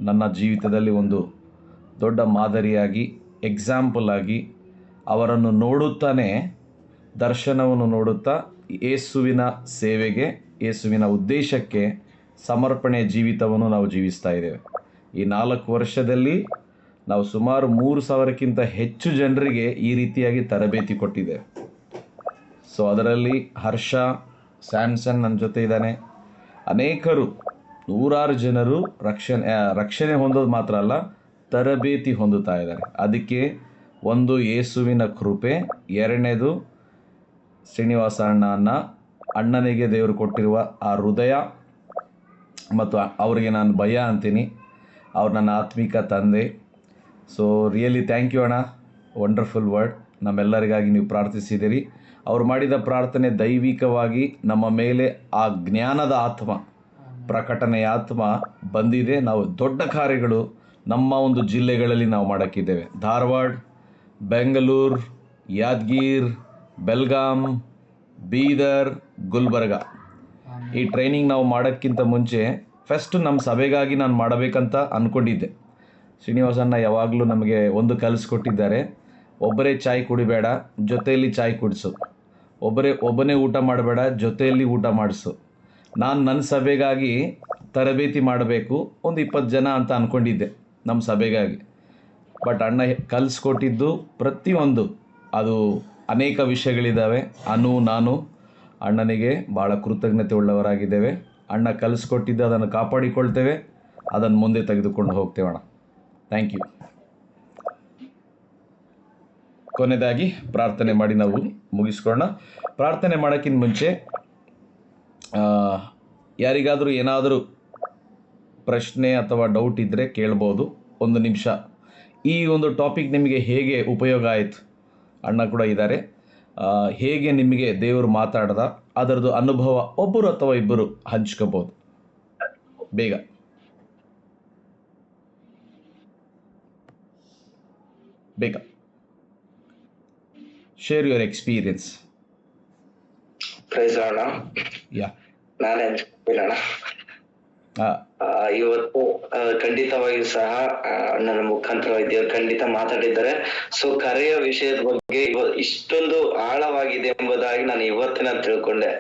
ನನ್ನ ಜೀವಿತದಲ್ಲಿ ಒಂದು ದೊಡ್ಡ ಮಾದರಿಯಾಗಿ, ಎಕ್ಸಾಂಪಲ್ ಆಗಿ ಅವರನ್ನು ನೋಡುತ್ತಾನೆ, ದರ್ಶನವನ್ನು ನೋಡುತ್ತಾ ಯೇಸುವಿನ ಸೇವೆಗೆ, ಯೇಸುವಿನ ಉದ್ದೇಶಕ್ಕೆ ಸಮರ್ಪಣೆ ಜೀವಿತವನ್ನು ನಾವು ಜೀವಿಸ್ತಾ ಇದ್ದೇವೆ. ಈ 4 ವರ್ಷದಲ್ಲಿ ನಾವು ಸುಮಾರು 3,000ಕ್ಕಿಂತ ಹೆಚ್ಚು ಜನರಿಗೆ ಈ ರೀತಿಯಾಗಿ ತರಬೇತಿ ಕೊಟ್ಟಿದ್ದೇವೆ. ಸೊ ಅದರಲ್ಲಿ ಹರ್ಷ, ಸ್ಯಾಮ್ಸನ್ ನನ್ನ ಜೊತೆ ಇದ್ದಾನೆ. ಅನೇಕರು, ನೂರಾರು ಜನರು ರಕ್ಷಣೆ ಹೊಂದೋದು ಮಾತ್ರ ಅಲ್ಲ, ತರಬೇತಿ ಹೊಂದುತ್ತಾ ಇದ್ದಾರೆ. ಅದಕ್ಕೆ ಒಂದು ಯೇಸುವಿನ ಕೃಪೆ, ಎರಡನೇದು ಶ್ರೀನಿವಾಸ ಅಣ್ಣನಿಗೆ ದೇವರು ಕೊಟ್ಟಿರುವ ಆ ಹೃದಯ, ಮತ್ತು ಅವರಿಗೆ ನಾನು ಭಯ ಅಂತೀನಿ. ಅವ್ರು ನನ್ನ ಆತ್ಮಿಕ ತಂದೆ. ಸೊ ರಿಯಲಿ ಥ್ಯಾಂಕ್ ಯು ಅಣ್ಣ. Wonderful word. ನಮ್ಮೆಲ್ಲರಿಗಾಗಿ ನೀವು ಪ್ರಾರ್ಥಿಸಿದ್ದೀರಿ. ಅವ್ರು ಮಾಡಿದ ಪ್ರಾರ್ಥನೆ ದೈವಿಕವಾಗಿ ನಮ್ಮ ಮೇಲೆ ಆ ಜ್ಞಾನದ ಆತ್ಮ, ಪ್ರಕಟಣೆಯ ಆತ್ಮ ಬಂದಿದೆ. ನಾವು ದೊಡ್ಡ ಕಾರ್ಯಗಳು ನಮ್ಮ ಒಂದು ಜಿಲ್ಲೆಗಳಲ್ಲಿ ನಾವು ಮಾಡೋಕ್ಕಿದ್ದೇವೆ. ಧಾರವಾಡ, ಬೆಂಗಳೂರು, ಯಾದಗಿರ್, ಬೆಲ್ಗಾಂ, ಬೀದರ್, ಗುಲ್ಬರ್ಗ. ಈ ಟ್ರೈನಿಂಗ್ ನಾವು ಮಾಡೋಕ್ಕಿಂತ ಮುಂಚೆ ಫಸ್ಟ್ ನಮ್ಮ ಸಭೆಗಾಗಿ ನಾನು ಮಾಡಬೇಕಂತ ಅಂದ್ಕೊಂಡಿದ್ದೆ. ಶ್ರೀನಿವಾಸಣ್ಣ ಯಾವಾಗಲೂ ನಮಗೆ ಒಂದು ಕಲಿಸ್ಕೊಟ್ಟಿದ್ದಾರೆ, ಒಬ್ಬರೇ ಚಾಯ್ ಕುಡಿಬೇಡ, ಜೊತೆಯಲ್ಲಿ ಚಾಯ್ ಕುಡಿಸು. ಒಬ್ಬನೇ ಊಟ ಮಾಡಬೇಡ, ಜೊತೆಯಲ್ಲಿ ಊಟ ಮಾಡಿಸು. ನಾನು ನನ್ನ ಸಭೆಗಾಗಿ ತರಬೇತಿ ಮಾಡಬೇಕು, ಒಂದು 20 ಜನ ಅಂತ ಅಂದ್ಕೊಂಡಿದ್ದೆ ನಮ್ಮ ಸಭೆಗಾಗಿ. ಬಟ್ ಅಣ್ಣ ಕಲಿಸ್ಕೊಟ್ಟಿದ್ದು ಪ್ರತಿಯೊಂದು, ಅದು ಅನೇಕ ವಿಷಯಗಳಿದ್ದಾವೆ. ನಾನು ಅಣ್ಣನಿಗೆ ಭಾಳ ಕೃತಜ್ಞತೆ ಉಳ್ಳವರಾಗಿದ್ದೇವೆ. ಅಣ್ಣ ಕಲಿಸ್ಕೊಟ್ಟಿದ್ದು ಅದನ್ನು ಕಾಪಾಡಿಕೊಳ್ತೇವೆ, ಅದನ್ನು ಮುಂದೆ ತೆಗೆದುಕೊಂಡು ಹೋಗ್ತೇವೆ ಅಣ್ಣ. Thank you. ಕೊನೆಯದಾಗಿ ಪ್ರಾರ್ಥನೆ ಮಾಡಿ ನಾವು ಮುಗಿಸ್ಕೊಳ್ಳೋಣ. ಪ್ರಾರ್ಥನೆ ಮಾಡೋಕ್ಕಿಂತ ಮುಂಚೆ ಯಾರಿಗಾದರೂ ಏನಾದರೂ ಪ್ರಶ್ನೆ ಅಥವಾ ಡೌಟ್ ಇದ್ದರೆ ಕೇಳ್ಬೋದು. 1 ನಿಮಿಷ. ಈ ಒಂದು ಟಾಪಿಕ್ ನಿಮಗೆ ಹೇಗೆ ಉಪಯೋಗ ಆಯಿತು? ಅಣ್ಣ ಕೂಡ ಇದ್ದಾರೆ. ಹೇಗೆ ನಿಮಗೆ ದೇವರು ಮಾತಾಡ್ದ ಅದರದ್ದು ಅನುಭವ ಒಬ್ಬರು ಅಥವಾ ಇಬ್ಬರು ಹಂಚ್ಕೋಬೋದು. ಬೇಗ ಶೇರ್ ಯುವರ್ ಎಕ್ಸ್ಪೀರಿಯನ್ಸ್. ಪ್ರೈಸ್ ಅಣ್ಣ. ಯಾ, ನಾನೇ ಅಣ್ಣ. ಇವತ್ತು ಖಂಡಿತವಾಗಿಯೂ ಸಹ ಅಣ್ಣನ ಮುಖಾಂತರವಾಗಿ ದೇವರು ಖಂಡಿತ ಮಾತಾಡಿದ್ದಾರೆ. ಸೊ ಕರೆಯ ವಿಷಯದ ಬಗ್ಗೆ ಇಷ್ಟೊಂದು ಆಳವಾಗಿದೆ ಎಂಬುದಾಗಿ ನಾನು ಇವತ್ತಿನ ತಿಳ್ಕೊಂಡೆ.